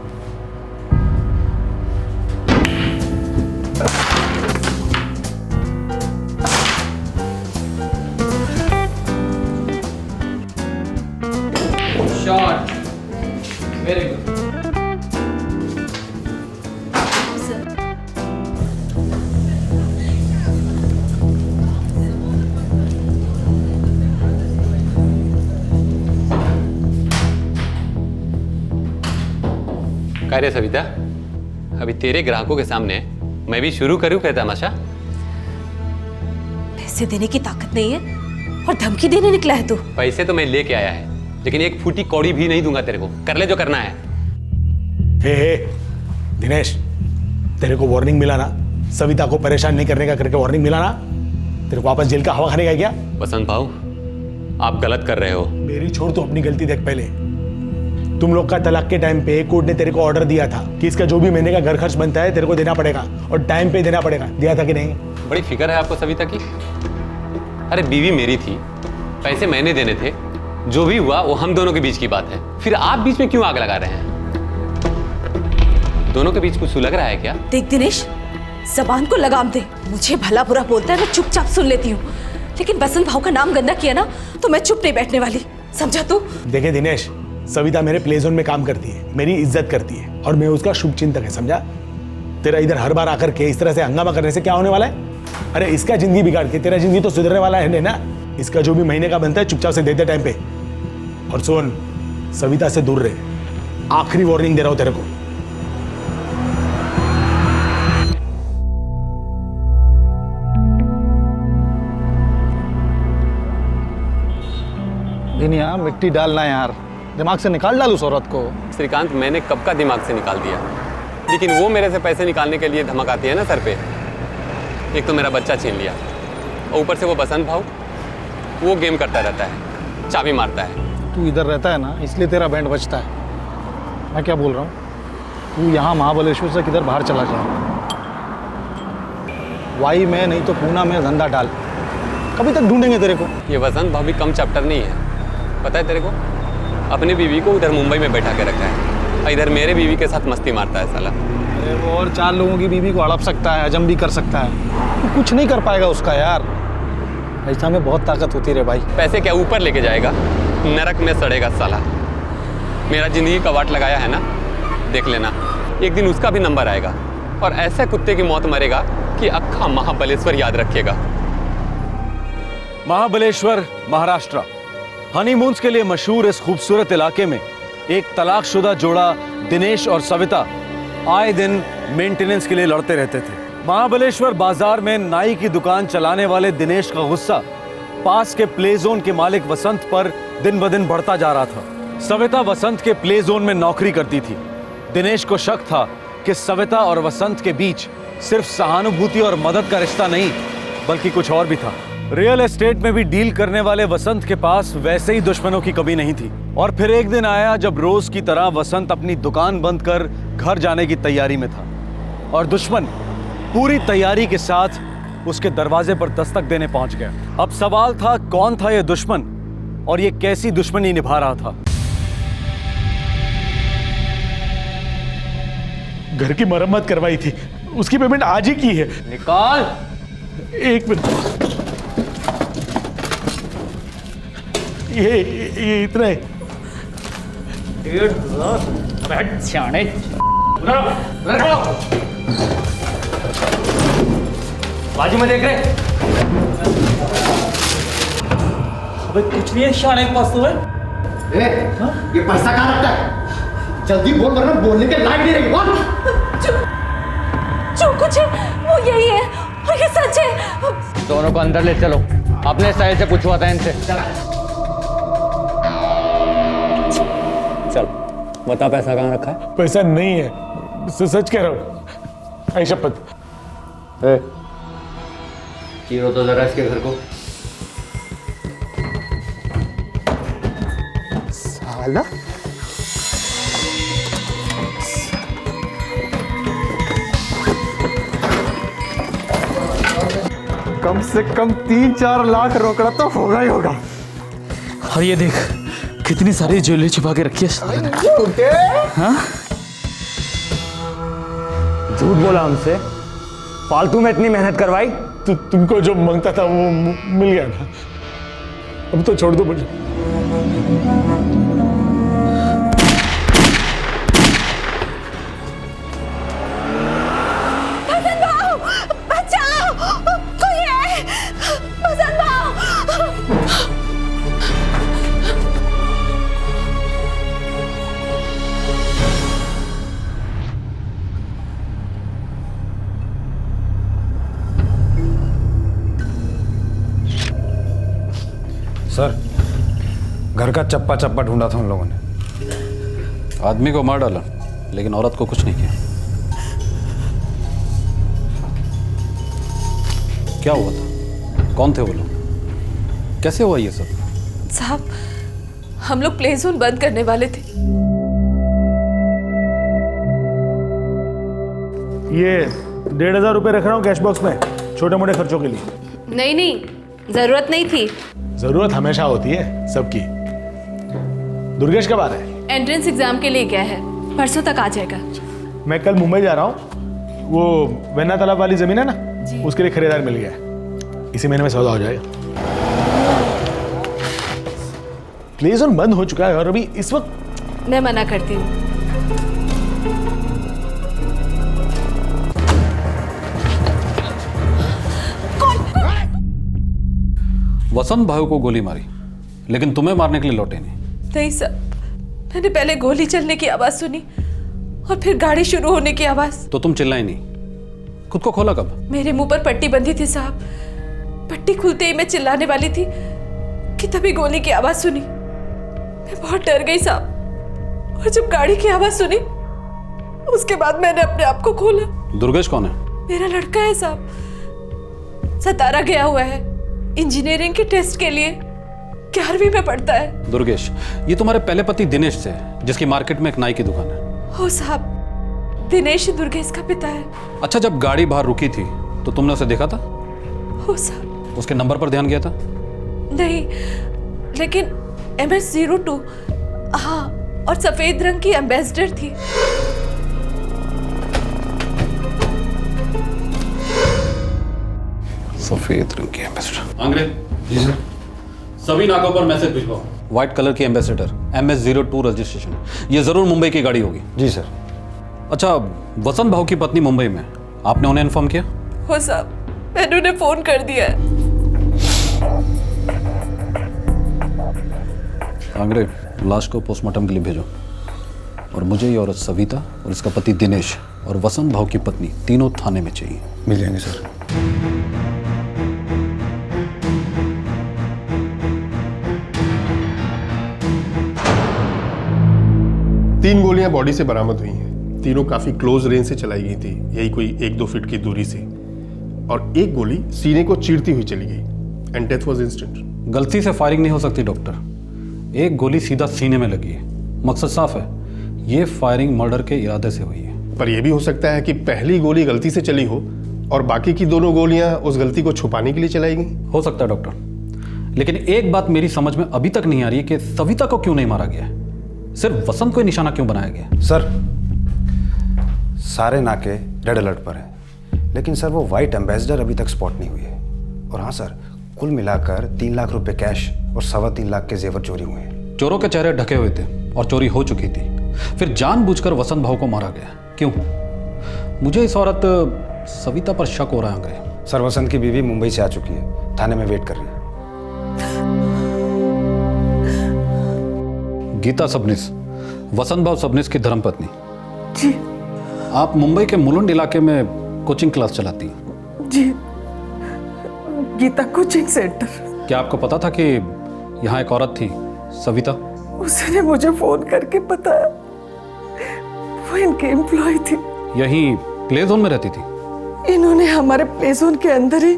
Shot, very good. क्या रे सविता, अभी तेरे ग्राहकों के सामने मैं भी शुरू करूं क्या तमाशा? पैसे देने की ताकत नहीं है और धमकी देने निकला है तू। पैसे तो मैं लेके आया है, लेकिन एक फूटी कौड़ी भी नहीं दूंगा तेरे को। कर ले जो करना है। हे दिनेश, तेरे को वार्निंग मिला ना, सविता को परेशान नहीं करने का करके वार्निंग मिला ना, तेरे को वापस जेल का हवा खाने का क्या? बसंत भाऊ, आप गलत कर रहे हो। मेरी छोड़, तो अपनी गलती देख पहले। तुम लोग का तलाक के टाइम पे कोर्ट ने तेरे को ऑर्डर दिया था कि इसका जो भी महीने का घर खर्च बनता है तेरे को देना पड़ेगा और टाइम पे देना पड़ेगा। दिया था कि नहीं? बड़ी फिक्र है आपको सविता की। अरे बीवी मेरी थी, पैसे मैंने देने थे, जो भी हुआ वो हम दोनों के बीच की बात है। फिर आप बीच में क्यों आग लगा रहे हैं? दोनों के बीच कुछ सुलग रहा है क्या? देख दिनेश, जबान को लगाम दे। मुझे भला बुरा बोलता है, मैं चुपचाप सुन लेती हूँ, लेकिन बसंत भाव का नाम गंदा किया ना तो मैं चुप नहीं बैठने वाली, समझा तू? देखे दिनेश, सविता मेरे प्ले जोन में काम करती है, मेरी इज्जत करती है और मैं उसका शुभ चिंतक है, समझा? तेरा इधर हर बार आकर के इस तरह से हंगामा करने से क्या होने वाला है? अरे इसका जिंदगी बिगाड़ के तेरा जिंदगी तो सुधरने वाला है ना। इसका जो भी महीने का बनता है चुपचाप से दे दे टाइम पे। और सुन, सविता से दूर रहे, आखिरी वार्निंग दे रहा हूं तेरे को। दुनिया मिट्टी डालना यार, दिमाग से निकाल डाल उस औरत को। श्रीकांत, मैंने कब का दिमाग से निकाल दिया, लेकिन वो मेरे से पैसे निकालने के लिए धमकाती है ना सर पे। एक तो मेरा बच्चा छीन लिया और ऊपर से वो बसंत भाव, वो गेम करता रहता है, चाबी मारता है। तू इधर रहता है ना, इसलिए तेरा बैंड बजता है। मैं क्या बोल रहा हूँ, तू यहाँ महाबलेश्वर से किधर बाहर चला जा, वाई में नहीं तो पूना में धंधा डाल, कभी तक ढूंढेंगे तेरे को। ये वसंत भाव भी कम चैप्टर नहीं है, पता है तेरे को? अपनी बीवी को उधर मुंबई में बैठा के रखा है और इधर मेरे बीवी के साथ मस्ती मारता है साला। अरे वो और 4 लोगों की बीवी को हड़प सकता है, हजम भी कर सकता है, तू कुछ नहीं कर पाएगा उसका यार। ऐसा में बहुत ताकत होती रे भाई। पैसे क्या ऊपर लेके जाएगा, नरक में सड़ेगा साला। मेरा जिंदगी का वाट लगाया है ना, देख लेना एक दिन उसका भी नंबर आएगा और ऐसे कुत्ते की मौत मरेगा कि अक्खा महाबलेश्वर याद रखेगा। महाबलेश्वर, महाराष्ट्र। हनीमून्स के लिए मशहूर इस खूबसूरत इलाके में एक तलाकशुदा जोड़ा दिनेश और सविता आए दिन मेंटेनेंस के लिए लड़ते रहते थे। महाबलेश्वर बाजार में नाई की दुकान चलाने वाले दिनेश का गुस्सा पास के प्ले जोन के मालिक वसंत पर दिन ब दिन बढ़ता जा रहा था। सविता वसंत के प्ले जोन में नौकरी करती थी। दिनेश को शक था कि सविता और वसंत के बीच सिर्फ सहानुभूति और मदद का रिश्ता नहीं, बल्कि कुछ और भी था। रियल एस्टेट में भी डील करने वाले वसंत के पास वैसे ही दुश्मनों की कमी नहीं थी। और फिर एक दिन आया जब रोज की तरह वसंत अपनी दुकान बंद कर घर जाने की तैयारी में था और दुश्मन पूरी तैयारी के साथ उसके दरवाजे पर दस्तक देने पहुंच गया। अब सवाल था, कौन था यह दुश्मन और ये कैसी दुश्मनी निभा रहा था? घर की मरम्मत करवाई थी, उसकी पेमेंट आज ही की है। निकाल। एक मिनट, ये इतना है। 1.5 लाख सियाने। बाजी में देख रहे? अबे कुछ नहीं है, शाने के पास तो है। ये पैसा कहाँ रखता है? जल्दी बोल, वरना बोलने के लायक नहीं रहेगी। बोल। जो कुछ है वो यही है और ये सच है। दोनों को अंदर ले चलो, अपने स्टाइल से पूछवाता है इनसे। चल बता, पैसा कहाँ रखा है? पैसा नहीं है, सच कह रहा हूँ, आई शपथ। चीरो तो जरा इसके घर को। साला कम से कम 3-4 लाख रोकड़ा तो होगा ही होगा। और ये देख कितनी सारी ज्वेलरी छुपा के रखी है। हाँ? झूठ बोला हमसे, फालतू में इतनी मेहनत करवाई। तुमको जो मांगता था वो मिल गया ना, अब तो छोड़ दो मुझे। बसंत भाव, बचाओ, कोई है? बसंत भाव। सर, घर का चप्पा चप्पा ढूंढा था उन लोगों ने। आदमी को मार डाला, लेकिन औरत को कुछ नहीं किया। क्या हुआ था? कौन थे वो लोग? कैसे हुआ ये सब? साहब, हम लोग प्ले जोन बंद करने वाले थे। ये 1,500 रुपए रख रहा हूँ कैश बॉक्स में, छोटे मोटे खर्चों के लिए। नहीं, जरूरत नहीं थी। जरूरत हमेशा होती है सबकी। दुर्गेश कब आ रहा है? एंट्रेंस एग्जाम के लिए गया है, परसों तक आ जाएगा। मैं कल मुंबई जा रहा हूँ, वो वेन्ना तालाब वाली जमीन है ना, उसके लिए खरीदार मिल गया है। इसी महीने में सौदा हो जाएगा। प्ले जोन बंद हो चुका है और अभी इस वक्त मैं मना करती हूँ। वसंत भाई को गोली मारी, लेकिन तुम्हें मारने के लिए लौटे नहीं। नहीं सर, मैंने पहले गोली चलने की आवाज सुनी और फिर गाड़ी शुरू होने की आवाज। तो तुम चिल्लाई नहीं, खुद को खोला कब? मेरे मुंह पर पट्टी बंधी थी साहब। पट्टी खुलते ही मैं चिल्लाने वाली थी कि तभी गोली की आवाज सुनी। मैं बहुत डर गई साहब, और जब गाड़ी की आवाज सुनी उसके बाद मैंने अपने आप को खोला। दुर्गेश कौन है? मेरा लड़का है साहब, सतारा गया हुआ है इंजीनियरिंग के टेस्ट के लिए, 11वीं में पढ़ता है। दुर्गेश, ये तुम्हारे पहले पति दिनेश से, जिसकी मार्केट में एक नाई की दुकान है। हो साहब, दिनेश दुर्गेश का पिता है। अच्छा, जब गाड़ी बाहर रुकी थी तो तुमने उसे देखा था? हो साहब। उसके नंबर पर ध्यान गया था? नहीं, लेकिन MS02, हाँ, और सफेद रंग की एम्बेसडर थी। सफेद रंग की एम्बेसडर। अंग्रेज जी सर, सभी नाकों पर मैसेज भिजवाओ। व्हाइट कलर की एम्बेसडर, MS02 रजिस्ट्रेशन। ये जरूर मुंबई की गाड़ी होगी। जी सर। अच्छा, वसंत भाव की पत्नी मुंबई में, आपने उन्हें इन्फॉर्म किया? हो साहब, मैंने उन्हें फोन कर दिया है। अंग्रेज, लाश को पोस्टमार्टम के लिए भेजो, और मुझे ये औरत सविता और इसका पति दिनेश और वसंत भाव की पत्नी तीनों थाने में चाहिए। मिल जाएंगे सर। तीन गोलियां बॉडी से बरामद हुई हैं। तीनों काफी क्लोज रेंज से चलाई गई थी, यही कोई 1-2 फीट की दूरी से, और एक गोली सीने को चीरती हुई चली गई एंड डेथ वाज इंस्टेंट। गलती से फायरिंग नहीं हो सकती डॉक्टर, एक गोली सीधा सीने में लगी है, मकसद साफ है, ये फायरिंग मर्डर के इरादे से हुई है। पर यह भी हो सकता है कि पहली गोली गलती से चली हो और बाकी की दोनों गोलियां उस गलती को छुपाने के लिए चलाई गई। हो सकता है डॉक्टर, लेकिन एक बात मेरी समझ में अभी तक नहीं आ रही है कि सविता को क्यों नहीं मारा गया है, सिर्फ वसंत को निशाना क्यों बनाया गया? सर, सारे नाके रेड अलर्ट पर हैं, लेकिन सर वो वाइट एम्बेसडर अभी तक स्पॉट नहीं हुई है। और हाँ सर, कुल मिलाकर 3 लाख रुपए कैश और 3.25 लाख के जेवर चोरी हुए हैं। चोरों के चेहरे ढके हुए थे और चोरी हो चुकी थी, फिर जानबूझकर वसंत भाव को मारा गया, क्यों? मुझे इस औरत सविता पर शक हो रहा है। सर, वसंत की बीवी मुंबई से आ चुकी है, थाने में वेट कर रही है। गीता सबनिस, वसंत भाव सबनिस की धर्मपत्नी। जी। आप मुंबई के मुलुंड इलाके में कोचिंग क्लास चलाती हैं? जी, गीता कोचिंग सेंटर। क्या आपको पता था कि यहाँ एक औरत थी, सविता? उसने मुझे फोन करके बताया, वो इनकी एम्प्लॉय थी। यहीं प्ले जोन में रहती थी? इन्होंने हमारे प्ले जोन के अंदर ही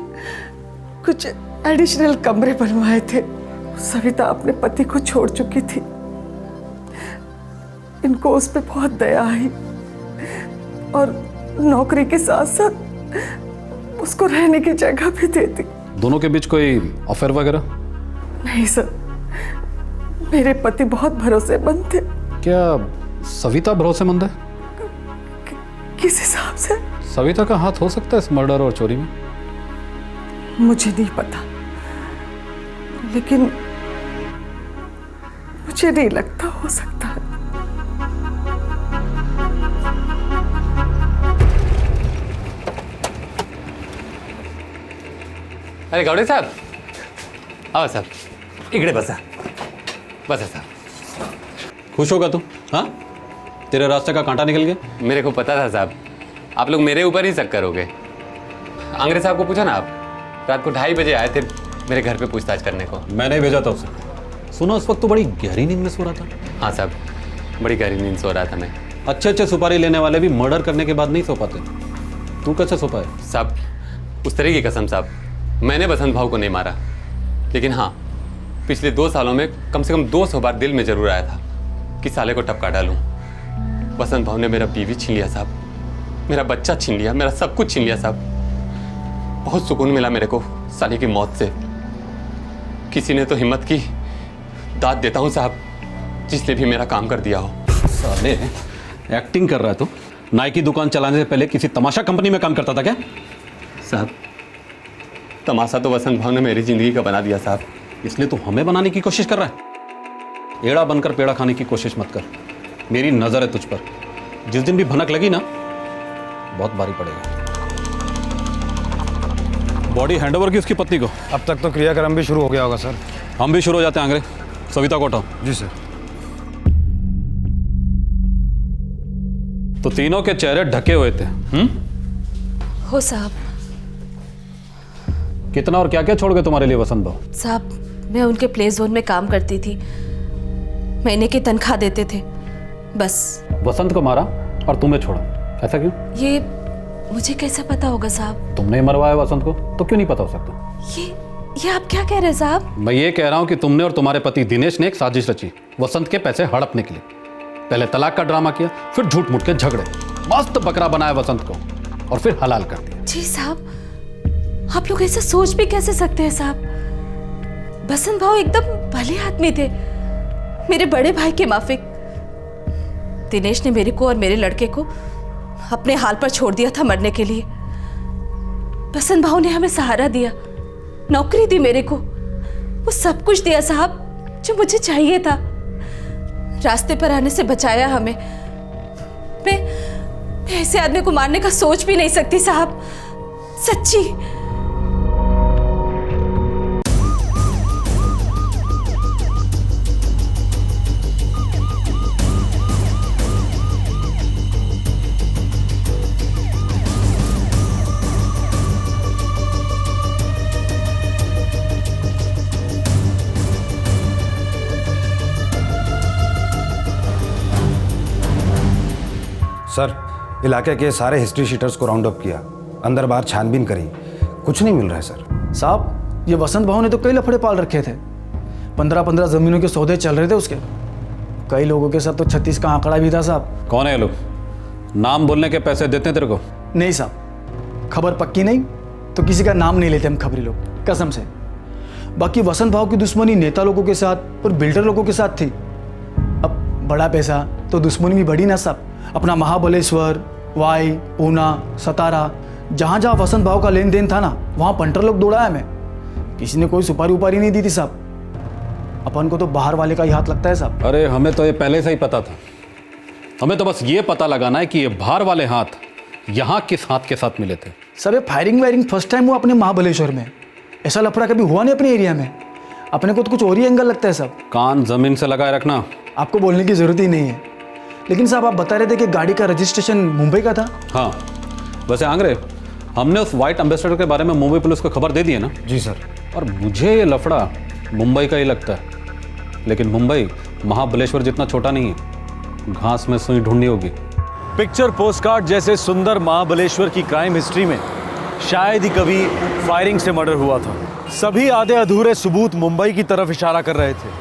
कुछ एडिशनल कमरे बनवाए थे। सविता अपने पति को छोड़ चुकी थी, इनको उस पर बहुत दया आई और नौकरी के साथ साथ उसको रहने की जगह भी दे दी। दोनों के बीच कोई अफेयर वगैरह? नहीं सर, मेरे पति बहुत भरोसेमंद थे। क्या सविता भरोसेमंद है? किस हिसाब से? सविता का हाथ हो सकता है इस मर्डर और चोरी में? मुझे नहीं पता, लेकिन मुझे नहीं लगता हो सकता है। अरे गौड़े साहब, आओ साहब, इकडे बसा, बसा साहब। खुश होगा तू? हाँ, तेरे रास्ते का कांटा निकल गया। मेरे को पता था साहब, आप लोग मेरे ऊपर ही शक करोगे। अंग्रेज साहब को पूछा ना, आप रात को 2:30 बजे आए थे मेरे घर पे पूछताछ करने को। मैंने भेजा था उसे। सुनो, उस वक्त तो बड़ी गहरी नींद में सो रहा था। हाँ साहब, बड़ी गहरी नींद सो रहा था मैं। अच्छे सुपारी लेने वाले भी मर्डर करने के बाद नहीं सो पाते, तू कैसे सो पाए? साहब, उस तरह की कसम साहब, मैंने वसंत भाव को नहीं मारा, लेकिन हाँ, पिछले 2 सालों में कम से कम 200 बार दिल में जरूर आया था कि साले को टपका डालूं। वसंत भाव ने मेरा बीवी छीन लिया साहब, मेरा बच्चा छीन लिया, मेरा सब कुछ छीन लिया साहब। बहुत सुकून मिला मेरे को साले की मौत से। किसी ने तो हिम्मत की, दाद देता हूँ साहब, जिसने भी मेरा काम कर दिया हो। साले, एक्टिंग कर रहा है तू? नाई की दुकान चलाने से पहले किसी तमाशा कंपनी में काम करता था क्या? साहब, तमाशा तो वसंत भाव ने मेरी जिंदगी का बना दिया साहब। इसलिए तू हमें बनाने की कोशिश कर रहा है? एड़ा बनकर पेड़ा खाने की कोशिश मत कर। मेरी नजर है तुझ पर, जिस दिन भी भनक लगी ना बहुत भारी पड़ेगा। बॉडी हैंडओवर की उसकी पत्नी को। अब तक तो क्रियाक्रम भी शुरू हो गया होगा सर। हम भी शुरू हो जाते हैं आंग्रे। सविता को हटाओ। जी सर। तो तीनों के चेहरे ढके हुए थे। हो साहब। कितना और क्या क्या छोड़ गए तुम्हारे लिए वसंत भाव? साहब मैं उनके प्ले जोन में काम करती थी, महीने की तनख्वाह देते थे बस। वसंत को मारा और तुम्हें छोड़ा, ऐसा क्यों? ये मुझे कैसे पता होगा साहब? तुमने ही मरवाया वसंत को, तो क्यों नहीं पता हो सकता? ये आप क्या कह रहे हैं साहब? मैं ये कह रहा हूं कि तुमने और तुम्हारे पति दिनेश ने एक साजिश रची वसंत के पैसे हड़पने के लिए। पहले तलाक का ड्रामा किया, फिर झूठ मूठ के झगड़े, मस्त बकरा बनाया वसंत को और फिर हलाल कर दिया। जी साहब, आप लोग ऐसा सोच भी कैसे सकते हैं साहब? बसंत भाव एकदम भले आदमी थे, मेरे बड़े भाई के माफिक। दिनेश ने मेरे को और मेरे लड़के को अपने हाल पर छोड़ दिया था मरने के लिए। बसंत भाव ने हमें सहारा दिया, नौकरी दी मेरे को, वो सब कुछ दिया साहब जो मुझे चाहिए था। रास्ते पर आने से बचाया हमें। मैं ऐसे आदमी को मारने का सोच भी नहीं सकती साहब, सच्ची। सर, इलाके के सारे हिस्ट्री शीटर्स को राउंड अप किया, अंदर बाहर छानबीन करी, कुछ नहीं मिल रहा है सर। साहब ये वसंत भाव ने तो कई लफड़े पाल रखे थे। 15-15 जमीनों के सौदे चल रहे थे उसके। कई लोगों के साथ तो 36 का आंकड़ा भी था साहब। कौन है ये लोग? नाम बोलने के पैसे देते हैं तेरे को? नहीं साहब, खबर पक्की नहीं तो किसी का नाम नहीं लेते हम खबरी लोग, कसम से। बाकी वसंत भाव की दुश्मनी नेता लोगों के साथ और बिल्डर लोगों के साथ थी। अब बड़ा पैसा तो दुश्मनी भी बढ़ी ना साहब। अपना महाबलेश्वर, वाई, ऊना, सतारा, जहाँ जहाँ वसंत भाव का लेन देन था ना, वहाँ पंटर लोग दौड़ाया हमें। किसी ने कोई सुपारी उपारी नहीं दी थी साहब। अपन को तो बाहर वाले का ही हाथ लगता है साहब। अरे हमें तो ये पहले से ही पता था। हमें तो बस ये पता लगाना है कि ये बाहर वाले हाथ यहाँ किस हाथ के साथ मिले थे। सब ये फायरिंग वायरिंग फर्स्ट टाइम हुआ अपने महाबलेश्वर में। ऐसा लफड़ा कभी हुआ नहीं अपने एरिया में। अपने को तो कुछ और ही एंगल लगता है साहब। कान जमीन से लगाए रखना। आपको बोलने की जरूरत ही नहीं है। लेकिन साहब आप बता रहे थे कि गाड़ी का रजिस्ट्रेशन मुंबई का था। हाँ, वैसे आंग्रे हमने उस वाइट एम्बेसडर के बारे में मुंबई पुलिस को खबर दे दी है ना? जी सर। और मुझे ये लफड़ा मुंबई का ही लगता है। लेकिन मुंबई महाबलेश्वर जितना छोटा नहीं है, घास में सुई ढूंढनी होगी। पिक्चर पोस्टकार्ड जैसे सुंदर महाबलेश्वर की क्राइम हिस्ट्री में शायद ही कभी फायरिंग से मर्डर हुआ था। सभी आधे अधूरे सबूत मुंबई की तरफ इशारा कर रहे थे।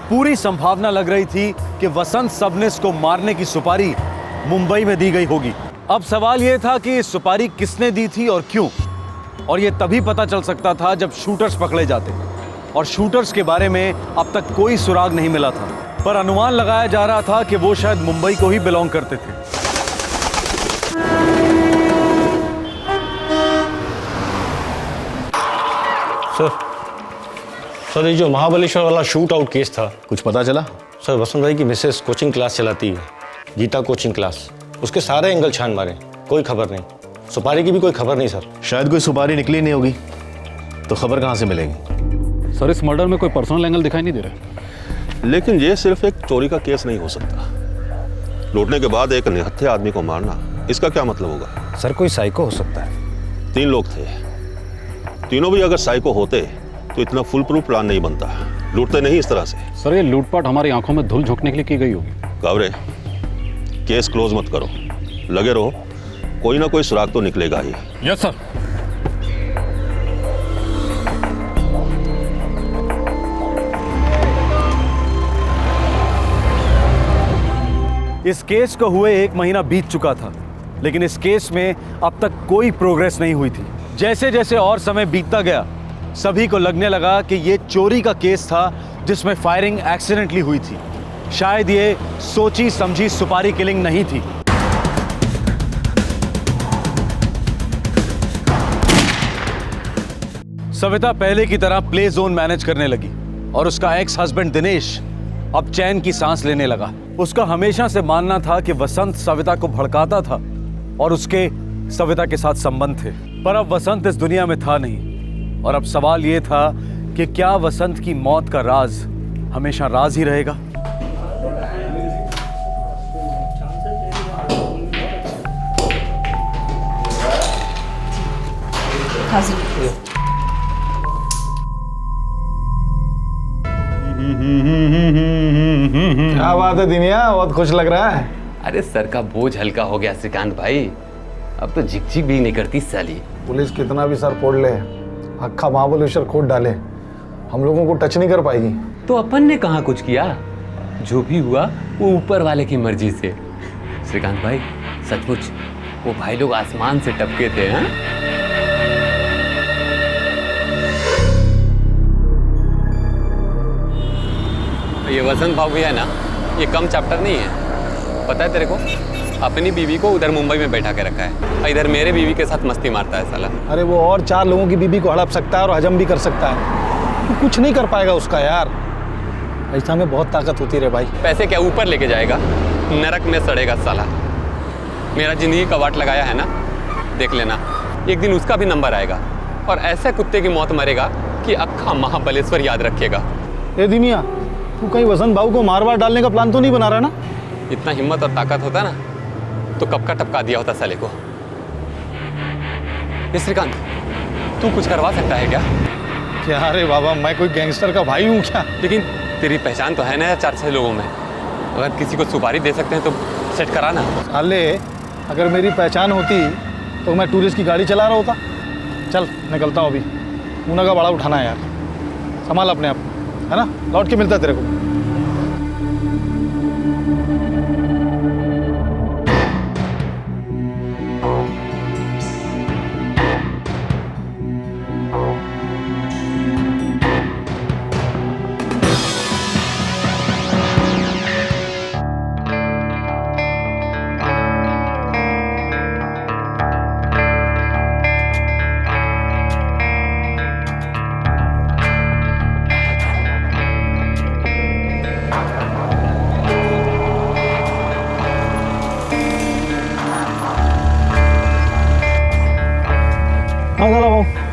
पूरी संभावना लग रही थी कि वसंत सबनिस को मारने की सुपारी मुंबई में दी गई होगी। अब सवाल यह था कि सुपारी किसने दी थी और क्यों, और यह तभी पता चल सकता था जब शूटर्स पकड़े जाते। और शूटर्स के बारे में अब तक कोई सुराग नहीं मिला था, पर अनुमान लगाया जा रहा था कि वो शायद मुंबई को ही बिलोंग करते थे। सर ये जो महाबलेश्वर वाला शूट आउट केस था, कुछ पता चला? सर वसंत भाई की मिसेस कोचिंग क्लास चलाती है, गीता कोचिंग क्लास। उसके सारे एंगल छान मारे, कोई खबर नहीं। सुपारी की भी कोई खबर नहीं सर। शायद कोई सुपारी निकली नहीं होगी, तो खबर कहाँ से मिलेगी? सर इस मर्डर में कोई पर्सनल एंगल दिखाई नहीं दे रहा। लेकिन ये सिर्फ एक चोरी का केस नहीं हो सकता। लूटने के बाद एक निहत्थे आदमी को मारना, इसका क्या मतलब होगा? सर कोई साइको हो सकता है। 3 लोग थे, तीनों भी अगर साइको होते तो इतना फुल प्रूफ प्लान नहीं बनता। लूटते नहीं इस तरह से। सर ये लूटपाट हमारी आंखों में धूल झोंकने के लिए की गई होगी। कावरे, केस क्लोज मत करो, लगे रहो, कोई ना कोई सुराग तो निकलेगा ही। Yes sir. इस केस को हुए 1 महीना बीत चुका था, लेकिन इस केस में अब तक कोई प्रोग्रेस नहीं हुई थी। जैसे जैसे और समय बीतता गया, सभी को लगने लगा कि ये चोरी का केस था जिसमें फायरिंग एक्सीडेंटली हुई थी। शायद ये सोची समझी सुपारी किलिंग नहीं थी। सविता पहले की तरह प्ले जोन मैनेज करने लगी और उसका एक्स हस्बैंड दिनेश अब चैन की सांस लेने लगा। उसका हमेशा से मानना था कि वसंत सविता को भड़काता था और उसके सविता के साथ संबंध थे, पर अब वसंत इस दुनिया में था नहीं। और अब सवाल यह था कि क्या वसंत की मौत का राज हमेशा राज ही रहेगा? क्या बात है दिनिया, बहुत खुश लग रहा है। अरे सर का बोझ हल्का हो गया श्रीकांत भाई, अब तो झिकझिक भी नहीं करती साली। पुलिस कितना भी सर फोड़ ले, अक्खा महाबलेश्वर खोद डाले, हम लोगों को टच नहीं कर पाएगी। तो अपन ने कहाँ कुछ किया, जो भी हुआ वो ऊपर वाले की मर्जी से। श्रीकांत भाई सचमुच वो भाई लोग आसमान से टपके थे। हाँ ये वसंत भाव भी है ना, ये कम चैप्टर नहीं है। पता है तेरे को, अपनी बीवी को उधर मुंबई में बैठा के रखा है, इधर मेरे बीवी के साथ मस्ती मारता है साला। अरे वो और 4 लोगों की बीबी को हड़प सकता है और हजम भी कर सकता है, तो कुछ नहीं कर पाएगा उसका यार। ऐसा में बहुत ताकत होती रे भाई। पैसे क्या ऊपर लेके जाएगा, नरक में सड़ेगा साला। मेरा जिंदगी का वाट लगाया है ना, देख लेना एक दिन उसका भी नंबर आएगा और ऐसे कुत्ते की मौत मरेगा कि अक्खा महाबलेश्वर याद रखेगा। ए दिनिया, तू कहीं वसंत भाऊ को मार डालने का प्लान तो नहीं बना रहा ना? इतना हिम्मत और ताकत होता ना तो कब का टपका दिया होता साले को। ये श्रीकांत, तू कुछ करवा सकता है क्या? क्या रे बाबा, मैं कोई गैंगस्टर का भाई हूँ क्या? लेकिन तेरी पहचान तो है ना 4-6 लोगों में, अगर किसी को सुपारी दे सकते हैं तो सेट कराना। साले, अगर मेरी पहचान होती तो मैं टूरिस्ट की गाड़ी चला रहा होता। चल निकलता हूँ अभी, ऊना का बड़ा उठाना है यार, संभाल अपने आप, है ना? लौट के मिलता है तेरे को।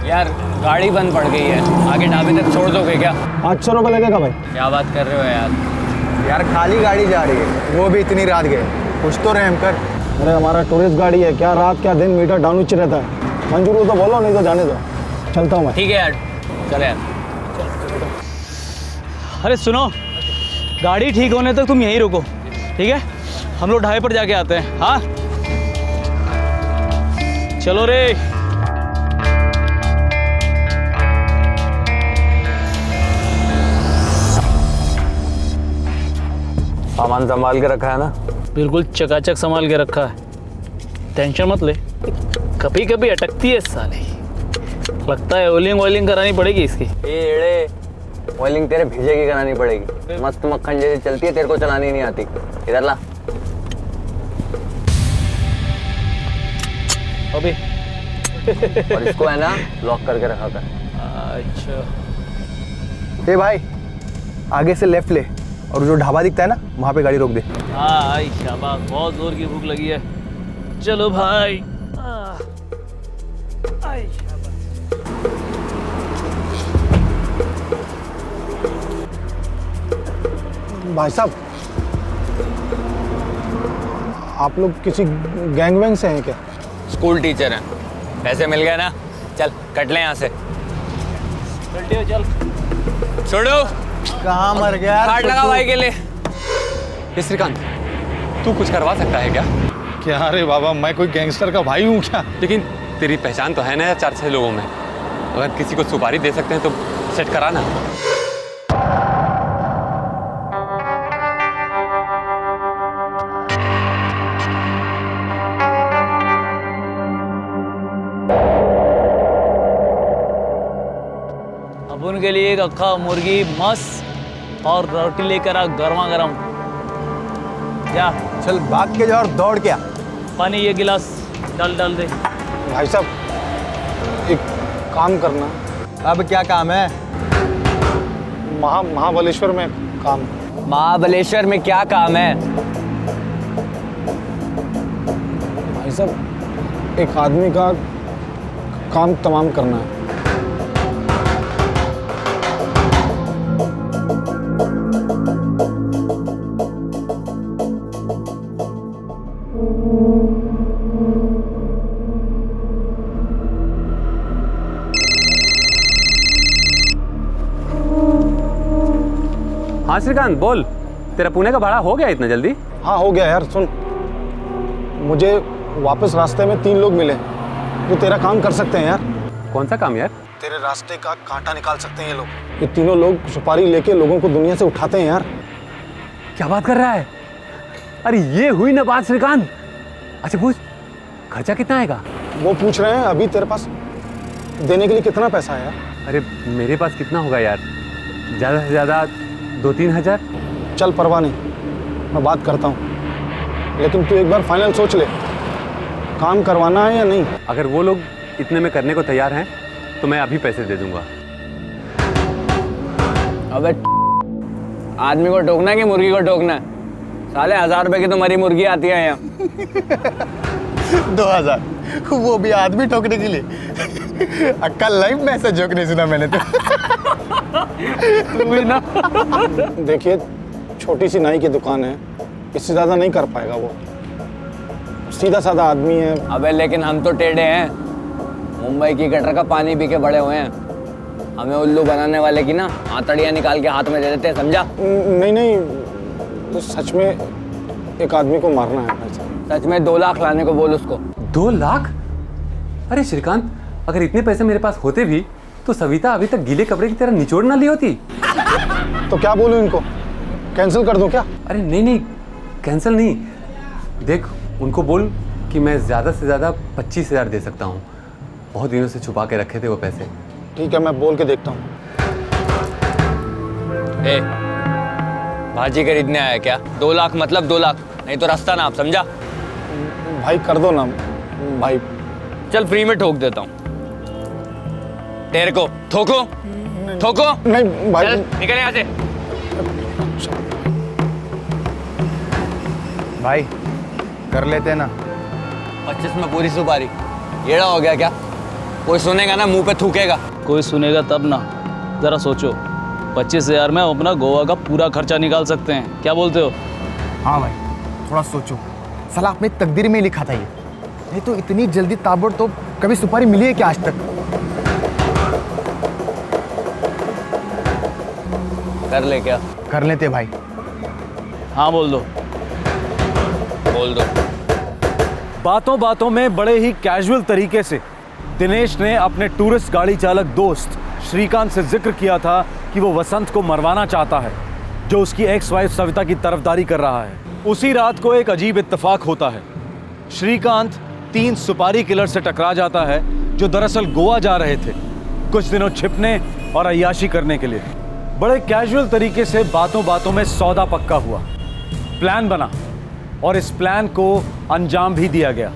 यार गाड़ी बंद पड़ गई है, आगे ढाबे तक छोड़ दोगे क्या? 800 रुपये लगेगा भाई। क्या बात कर रहे हो यार? यार खाली गाड़ी जा रही है, वो भी इतनी रात गए, कुछ तो रहम कर। अरे हमारा टूरिस्ट गाड़ी है, क्या रात क्या दिन मीटर डाउन नीचे रहता है। मंजूर हो तो बोलो, नहीं तो जाने दो। चलता हूँ मैं। ठीक है यार, चल यार। अरे सुनो, गाड़ी ठीक होने तक तुम यहीं रुको, ठीक है? हम लोग ढाबे पर जाके आते हैं। हाँ चलो रे। सामान संभाल के रखा है ना? बिल्कुल चकाचक संभाल के रखा है, टेंशन मत ले। कभी कभी अटकती है साले, लगता है ऑयलिंग करानी पड़ेगी इसकी। एड़े, ऑयलिंग तेरे भेजे की करानी पड़ेगी, मस्त मक्खन जैसी चलती है, तेरे को चलानी नहीं आती। इधर ला। अभी और इसको है ना लॉक करके रखा कर। अच्छा ए भाई, आगे से लेफ्ट ले और जो ढाबा दिखता है ना वहाँ पे गाड़ी रोक दे। हाँ शाबाश, बहुत जोर की भूख लगी है। चलो भाई। भाई साहब, आप लोग किसी गैंग वैंग से हैं क्या? स्कूल टीचर हैं, पैसे मिल गए ना, चल कट ले यहाँ से। चल छोड़ो। कहाँ मर गया? काट लगा भाई के लिए। ये श्रीकांत, तू कुछ करवा सकता है क्या? क्या रे बाबा, मैं कोई गैंगस्टर का भाई हूँ क्या? लेकिन तेरी पहचान तो है ना 4-6 लोगों में, अगर किसी को सुपारी दे सकते हैं तो सेट कराना। अब उनके लिए एक अक्खा मुर्गी मस्त और रोटी लेकर आ गर्मा गर्म। क्या चल भाग के जा और दौड़ के आ। पानी ये गिलास डाल दे। भाई साहब एक काम करना। अब क्या काम है? महाबलेश्वर में काम। महाबलेश्वर में क्या काम है? भाई साहब एक आदमी का काम तमाम करना है। हाँ श्रीकांत बोल, तेरा पुणे का भाड़ा हो गया इतना जल्दी? हाँ हो गया यार। सुन, मुझे वापस रास्ते में 3 लोग मिले जो तेरा काम कर सकते हैं यार। कौन सा काम यार? तेरे रास्ते का कांटा निकाल सकते हैं ये लोग। ये तीनों लोग सुपारी लेके लोगों को दुनिया से उठाते हैं यार। क्या बात कर रहा है? अरे ये हुई ना बात श्रीकांत। अच्छा पूछ, खर्चा कितना आएगा? वो पूछ रहे हैं अभी तेरे पास देने के लिए कितना पैसा है यार? अरे मेरे पास कितना होगा यार, ज़्यादा से ज़्यादा 2-3 हज़ार। चल परवाह नहीं, मैं बात करता हूँ, लेकिन तू एक बार फाइनल सोच ले, काम करवाना है या नहीं। अगर वो लोग इतने में करने को तैयार हैं तो मैं अभी पैसे दे दूंगा। अबे आदमी को टोकना कि मुर्गी को टोकना? साले 1000 रुपए की तो मरी मुर्गी आती है यहाँ। 2000 वो भी आदमी ठोकने के लिए? अक्कल लाइफ में ऐसा जोक नहीं सुना मैंने तो। ना देखिए, छोटी सी नाई की दुकान है, इससे ज्यादा नहीं कर पाएगा वो। सीधा साधा आदमी है। अबे लेकिन हम तो टेढ़े हैं, मुंबई की गटर का पानी पी के बड़े हुए हैं। हमें उल्लू बनाने वाले की ना आंतड़ियाँ निकाल के हाथ में दे देते हैं, समझा? नहीं नहीं, तो सच में एक आदमी को मारना है भाई साहब। सच में 2 लाख लाने को बोल उसको। 2 लाख? अरे श्रीकांत, अगर इतने पैसे मेरे पास होते भी तो सविता अभी तक गीले कपड़े की तरह निचोड़ ना ली होती। तो क्या बोलूं इनको, कैंसिल कर दूं क्या? अरे नहीं नहीं, कैंसिल नहीं। देख, उनको बोल कि मैं ज़्यादा से ज़्यादा 25,000 दे सकता हूँ। बहुत दिनों से छुपा के रखे थे वो पैसे। ठीक है, मैं बोल के देखता हूँ। ए, भाजी खरीदने आया क्या? 2 लाख मतलब 2 लाख, नहीं तो रास्ता ना आप, समझा? भाई कर दो ना भाई। चल फ्री में ठोक देता हूँ तेरे को। ठोको ठोको। नहीं भाई, निकल यहाँ से। भाई कर लेते हैं ना। 25 में पूरी सुपारी। येड़ा हो गया क्या? कोई सुनेगा ना मुंह पे थूकेगा। कोई सुनेगा तब ना, जरा सोचो। 25,000 में हम अपना गोवा का पूरा खर्चा निकाल सकते हैं, क्या बोलते हो? हाँ भाई, थोड़ा सोचो। साला अपनी तकदीर में लिखा था ये, नहीं तो इतनी जल्दी ताबड़तोड़ कभी सुपारी मिली है क्या आज तक? कर ले क्या? कर लेते भाई। हाँ बोल दो। बोल दो। बातों बातों में बड़े ही कैजुअल तरीके से दिनेश ने अपने टूरिस्ट गाड़ी चालक दोस्त श्रीकांत से जिक्र किया था कि वो वसंत को मरवाना चाहता है, जो उसकी एक्स वाइफ सविता की तरफदारी कर रहा है। उसी रात को एक अजीब इत्तेफाक होता है। श्रीकांत 3 सुपारी किलर से टकरा जाता है जो दरअसल गोवा जा रहे थे कुछ दिनों छिपने और अय्याशी करने के लिए। बड़े कैजुअल तरीके से बातों बातों में सौदा पक्का हुआ, प्लान बना और इस प्लान को अंजाम भी दिया गया।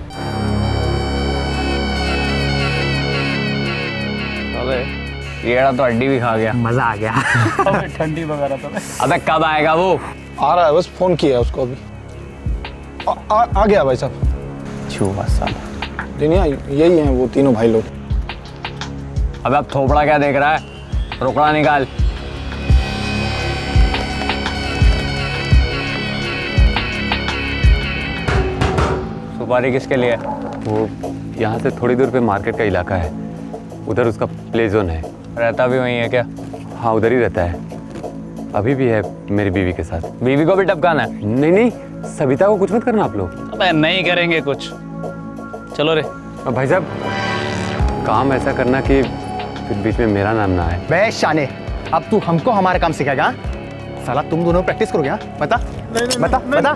अबे येड़ा तो हड्डी भी खा गया। मजा आ गया। अबे ठंडी वगैरह तो। अबे कब आएगा वो? आ रहा है, बस फोन किया है उसको अभी। आ गया भाई साहब। छुआ साला। दुनिया यही हैं वो तीनों भाई लोग। अबे अब थोपड़ा क्या देख रहा है? रोकड़ा निकाल। सुपारी किसके लिए? वो यहाँ से थोड़ी दूर पे मार्केट का इलाका है, उधर उसका प्ले जोन है। रहता भी वहीं है क्या? हाँ उधर ही रहता है, अभी भी है मेरी बीवी के साथ। बीवी को भी टपकाना है? नहीं नहीं, सविता को कुछ मत करना आप लोग। अबे नहीं करेंगे कुछ, चलो रे। भाई साहब, काम ऐसा करना कि फिर बीच में मेरा नाम ना आए। बे शाने, अब तू हमको हमारा काम सिखाएगा? साला तुम दोनों प्रैक्टिस करोगे? बता बता बता।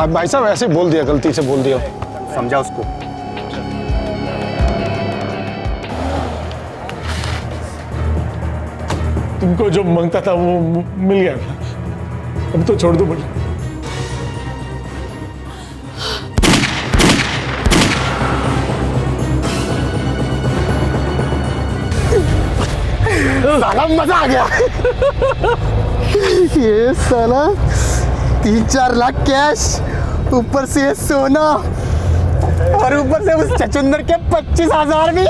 भाई साहब ऐसे बोल दिया, गलती से बोल दिया, समझा उसको। तुमको जो मांगता था वो मिल गया, अब तो छोड़ दो मुझे। साला मजा आ गया। ये साला 3-4 लाख कैश, ऊपर से ये सोना और ऊपर से उस चचुंदर के 25,000 भी।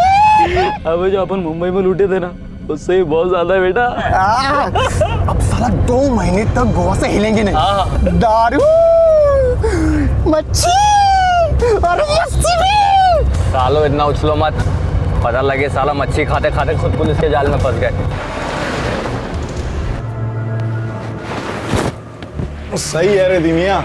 अबे जो अपन मुंबई में लूटे थे ना, उससे ही बहुत ज्यादा है बेटा। अब साला 2 महीने तक गोवा से हिलेंगे नहीं। दारू, मच्छी और मस्ती भी। सालो इतना उछलो मत, पता लगे साला मच्छी खाते खाते खुद पुलिस के जाल में फंस गए। सही है रे दिमिया,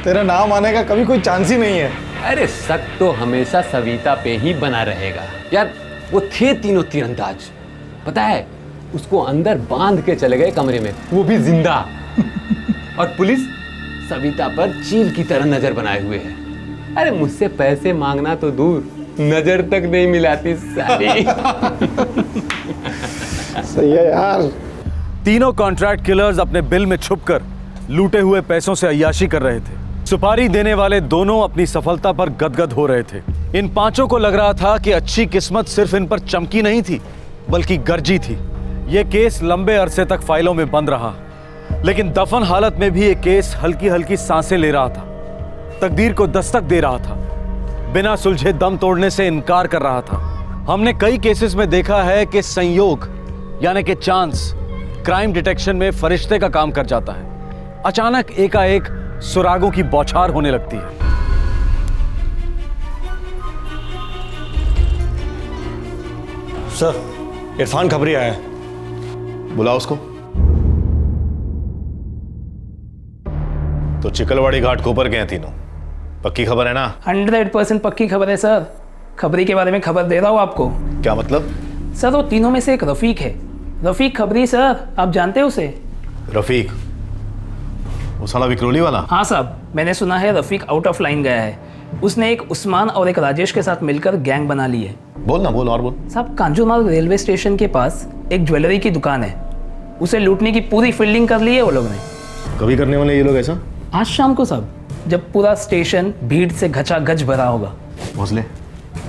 तेरा नाम आने का कभी कोई चांस ही नहीं है। अरे शक तो हमेशा सविता पे ही बना रहेगा यार। वो थे तीनों तीरंदाज, पता है, उसको अंदर बांध के चले गए कमरे में, वो भी जिंदा। और पुलिस सविता पर चील की तरह नजर बनाए हुए है। अरे मुझसे पैसे मांगना तो दूर, नजर तक नहीं मिलाती साली। सही है यार। तीनों कॉन्ट्रैक्ट किलर्स अपने बिल में छुपकर लूटे हुए पैसों से अय्याशी कर रहे थे। सुपारी देने वाले दोनों अपनी सफलता पर गदगद हो रहे थे। इन पांचों को लग रहा था कि अच्छी किस्मत सिर्फ इन पर चमकी नहीं थी, बल्कि गरजी थी। यह केस लंबे अरसे तक फाइलों में बंद रहा, लेकिन दफन हालत में भी यह केस हल्की हल्की सांसें ले रहा था, तकदीर को दस्तक दे रहा था, बिना सुलझे दम तोड़ने से इनकार कर रहा था। हमने कई केसेस में देखा है कि संयोग यानी कि चांस क्राइम डिटेक्शन में फरिश्ते का काम कर जाता है। अचानक एकाएक सुरागों की बौछार होने लगती है। सर, इरफान खबरी आया है। बुलाओ उसको। तो चिकलवाड़ी घाट को ऊपर गए तीनों, पक्की खबर है ना? 100% पक्की खबर है सर। खबरी के बारे में खबर दे रहा हूँ आपको। क्या मतलब? सर वो तीनों में से एक रफीक है, रफीक खबरी सर, आप जानते हो उसे? रफीक, वो साला विक्रोली वाला? हाँ साहब, मैंने सुना है रफीक आउट ऑफ लाइन गया है। उसने एक उस्मान और एक राजेश के साथ मिलकर गैंग बना ली है। बोल ना, बोल और बोल। साहब, कांजूरमार्ग रेलवे स्टेशन के पास एक ज्वेलरी की दुकान है, उसे लूटने की पूरी फील्डिंग कर ली है वो लोग ने। कभी करने वाले ये लोग ऐसा? आज शाम को साहब, जब पूरा स्टेशन भीड़ से घचाघच भरा होगा। भोसले,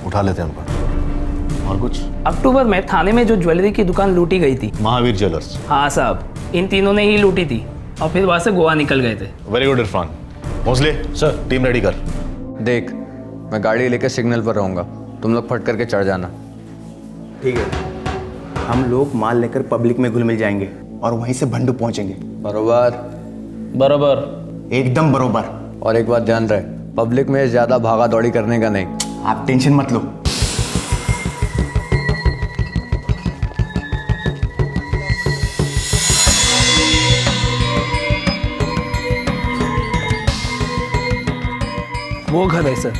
उठा लेते हैं उनको। और कुछ? अक्टूबर में थाने में जो ज्वेलरी की दुकान लूटी गई थी, महावीर ज्वेलर्स। हाँ साहब, इन तीनों ने ही लूटी थी और फिर वहां से गोवा निकल गए थे। Very good Irfan. Bhosale sir, team ready कर। देख, मैं गाड़ी लेकर सिग्नल पर रहूंगा, तुम लोग फट करके चढ़ जाना। ठीक है, हम लोग माल लेकर पब्लिक में घुल मिल जाएंगे और वहीं से भंडू पहुंचेंगे। बरोबर? बराबर, एकदम बरोबर। और एक बात ध्यान रहे, पब्लिक में ज्यादा भागा दौड़ी करने का नहीं। आप टेंशन मत लो। वो घर है सर।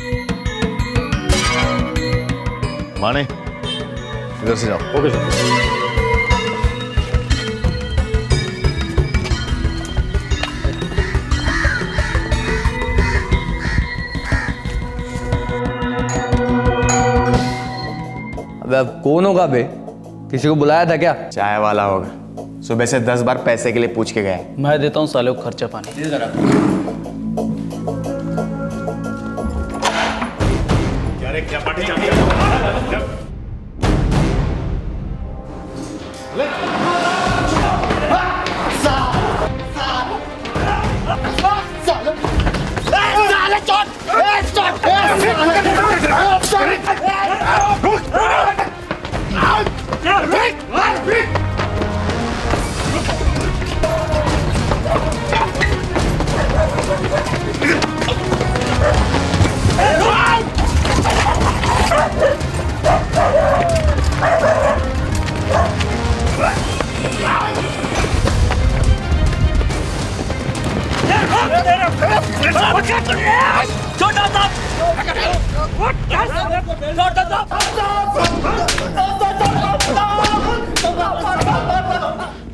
माने, इधर से जाओ। Okay sir. अबे अब कौन होगा बे? किसी को बुलाया था क्या? चाय वाला होगा, सुबह से 10 बार पैसे के लिए पूछ के गया। मैं देता हूँ साले को खर्चा पानी। क्या पार्टी चाहती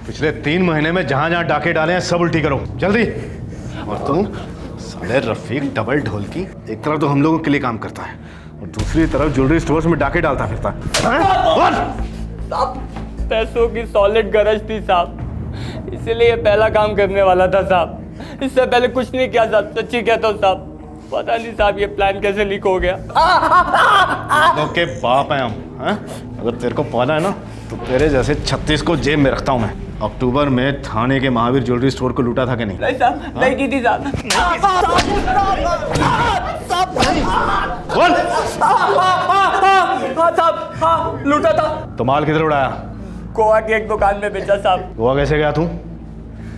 पिछले 3 महीने में जहां जहां डाके डाले हैं सब उल्टी करो जल्दी। और तुम साले रफीक डबल ढोल की, एक तरफ तो हम लोगों के लिए काम करता है और दूसरी तरफ ज्वेलरी स्टोर्स में डाके डालता फिरता है। पैसों की सॉलिड गरज थी साहब, इसीलिए ये पहला काम करने वाला था साहब। इससे पहले कुछ नहीं किया साहब, सच्ची कहता हूँ साहब। पता नहीं साहब ये प्लान कैसे लीक हो गया। लोग के बाप हैं हम, हैं? अगर तेरे को पाना है ना तो तेरे जैसे 36 को जेब में रखता हूं मैं। अक्टूबर में थाने के महावीर ज्वेलरी स्टोर को लूटा था कि नहीं? नहीं साहब, नहीं की थी साहब। बोल। साहब, हाँ लूटा था। तो माल किधर उड़ाया? गोवा की एक दुकान में बेचा साहब। गोवा कैसे गया तू?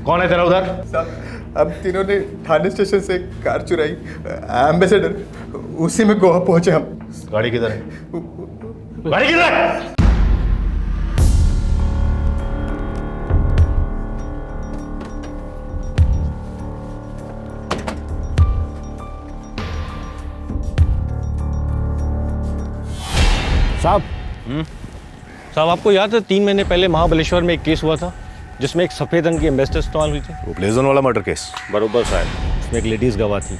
कौन है तेरा उधर? साहब अब तीनों ने थाने स्टेशन से कार चुराई, एम्बेसडर, उसी में गोवा पहुंचे हम। गाड़ी किधर है? गाड़ी किधर है? साहब साहब आपको याद है 3 महीने पहले महाबलेश्वर में एक केस हुआ था जिसमें एक सफ़ेद रंग की एम्बेसडर इस्तेमाल हुई थी? वो प्लेजोन वाला मर्डर केस? बरोबर साहब, उसमें एक लेडीज़ गवाह थी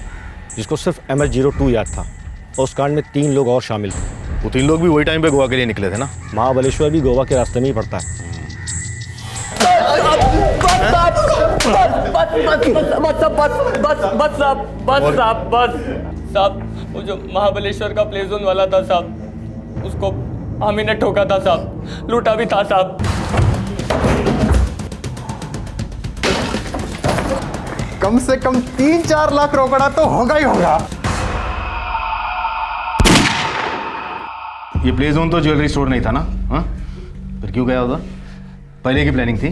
जिसको सिर्फ MS-02 याद था और उस कांड में 3 लोग और शामिल थे। वो 3 लोग भी वही टाइम पे गोवा के लिए निकले थे ना? महाबलेश्वर भी गोवा के रास्ते में ही पड़ता है। साहब वो जो महाबलेश्वर का प्ले जोन वाला था साहब, उसको हम ही ने ठोका था साहब, लूटा भी था साहब। कम से कम 3-4 लाख रोकड़ा तो होगा ही होगा। ये प्ले जोन तो ज्वेलरी स्टोर नहीं था ना? हाँ, फिर क्यों गया उधर? पहले की प्लानिंग थी?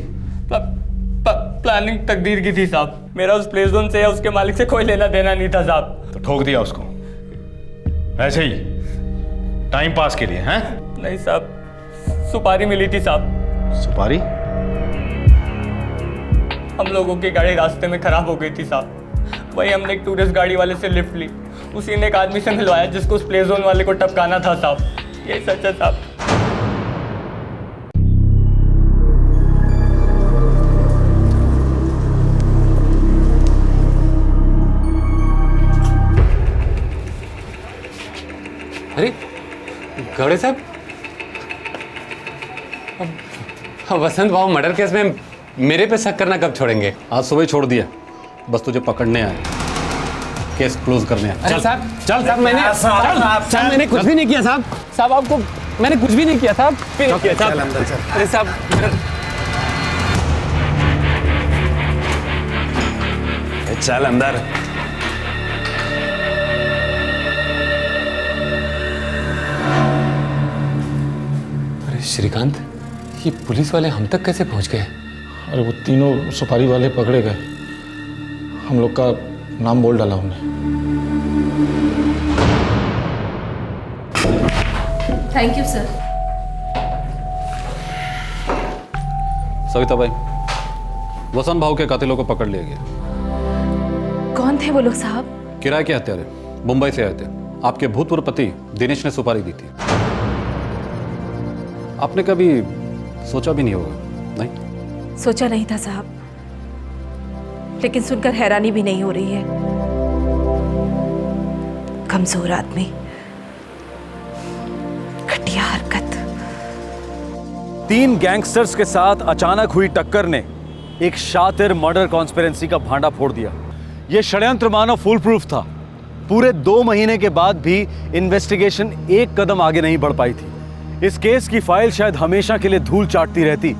प्लानिंग तकदीर की थी साहब। मेरा उस प्ले जोन से या उसके मालिक से कोई लेना देना नहीं था साहब। तो ठोक दिया उसको ऐसे ही टाइम पास के लिए? हैं? नहीं साहब, सुपारी मिली थी साहब। सुपारी? हम लोगों की गाड़ी रास्ते में खराब हो गई थी साहब, वही हमने एक टूरिस्ट गाड़ी वाले से लिफ्ट ली, उसी ने एक आदमी से मिलवाया जिसको उस प्ले जोन वाले को टपकाना था साहब। यही सच है साहब। अरे गौड़े साहब, अब वसंत भाव मर्डर केस में मेरे पे शक करना कब छोड़ेंगे? आज सुबह छोड़ दिया, बस तुझे पकड़ने आए, केस क्लोज करने आए। चल साहब, चल साहब, मैंने कुछ भी नहीं किया साहब। साहब आपको मैंने कुछ भी नहीं किया साहब। चल अंदर चल। अरे साहब चल अंदर। अरे श्रीकांत, ये पुलिस वाले हम तक कैसे पहुंच गए? अरे वो तीनों सुपारी वाले पकड़े गए, हम लोग का नाम बोल डाला हमने। Thank you sir. सविता भाई, वसंत भाव के कातिलों को पकड़ लिया गया। कौन थे वो लोग साहब? किराए के हत्यारे, मुंबई से आए थे। आपके भूतपूर्व पति दिनेश ने सुपारी दी थी। आपने कभी सोचा भी नहीं होगा? नहीं सोचा नहीं था साहब, लेकिन सुनकर हैरानी भी नहीं हो रही है। कमजोर आदमी, घटिया हरकत। 3 गैंगस्टर्स के साथ अचानक हुई टक्कर ने एक शातिर मर्डर कॉन्स्पिरेंसी का भांडा फोड़ दिया। यह षड्यंत्र मानो फुल प्रूफ था। पूरे 2 महीने के बाद भी इन्वेस्टिगेशन एक कदम आगे नहीं बढ़ पाई थी। इस केस की फाइल शायद हमेशा के लिए धूल चाटती रहती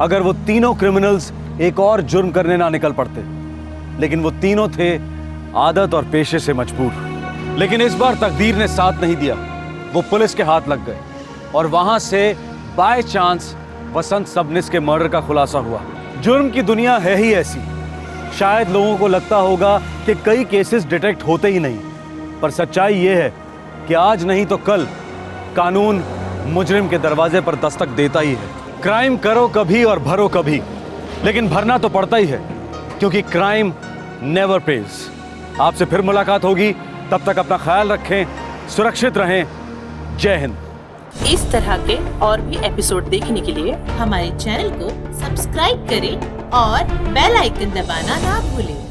अगर वो तीनों क्रिमिनल्स एक और जुर्म करने ना निकल पड़ते। लेकिन वो तीनों थे आदत और पेशे से मजबूर। लेकिन इस बार तकदीर ने साथ नहीं दिया। वो पुलिस के हाथ लग गए और वहां से बाय चांस वसंत सबनिस के मर्डर का खुलासा हुआ। जुर्म की दुनिया है ही ऐसी। शायद लोगों को लगता होगा कि कई केसेस डिटेक्ट होते ही नहीं, पर सच्चाई ये है कि आज नहीं तो कल कानून मुजरिम के दरवाजे पर दस्तक देता ही है। क्राइम करो कभी और भरो कभी, लेकिन भरना तो पड़ता ही है, क्योंकि क्राइम नेवर पेज। आपसे फिर मुलाकात होगी, तब तक अपना ख्याल रखें, सुरक्षित रहें। जय हिंद। इस तरह के और भी एपिसोड देखने के लिए हमारे चैनल को सब्सक्राइब करें और बेल आइकन दबाना ना भूलें।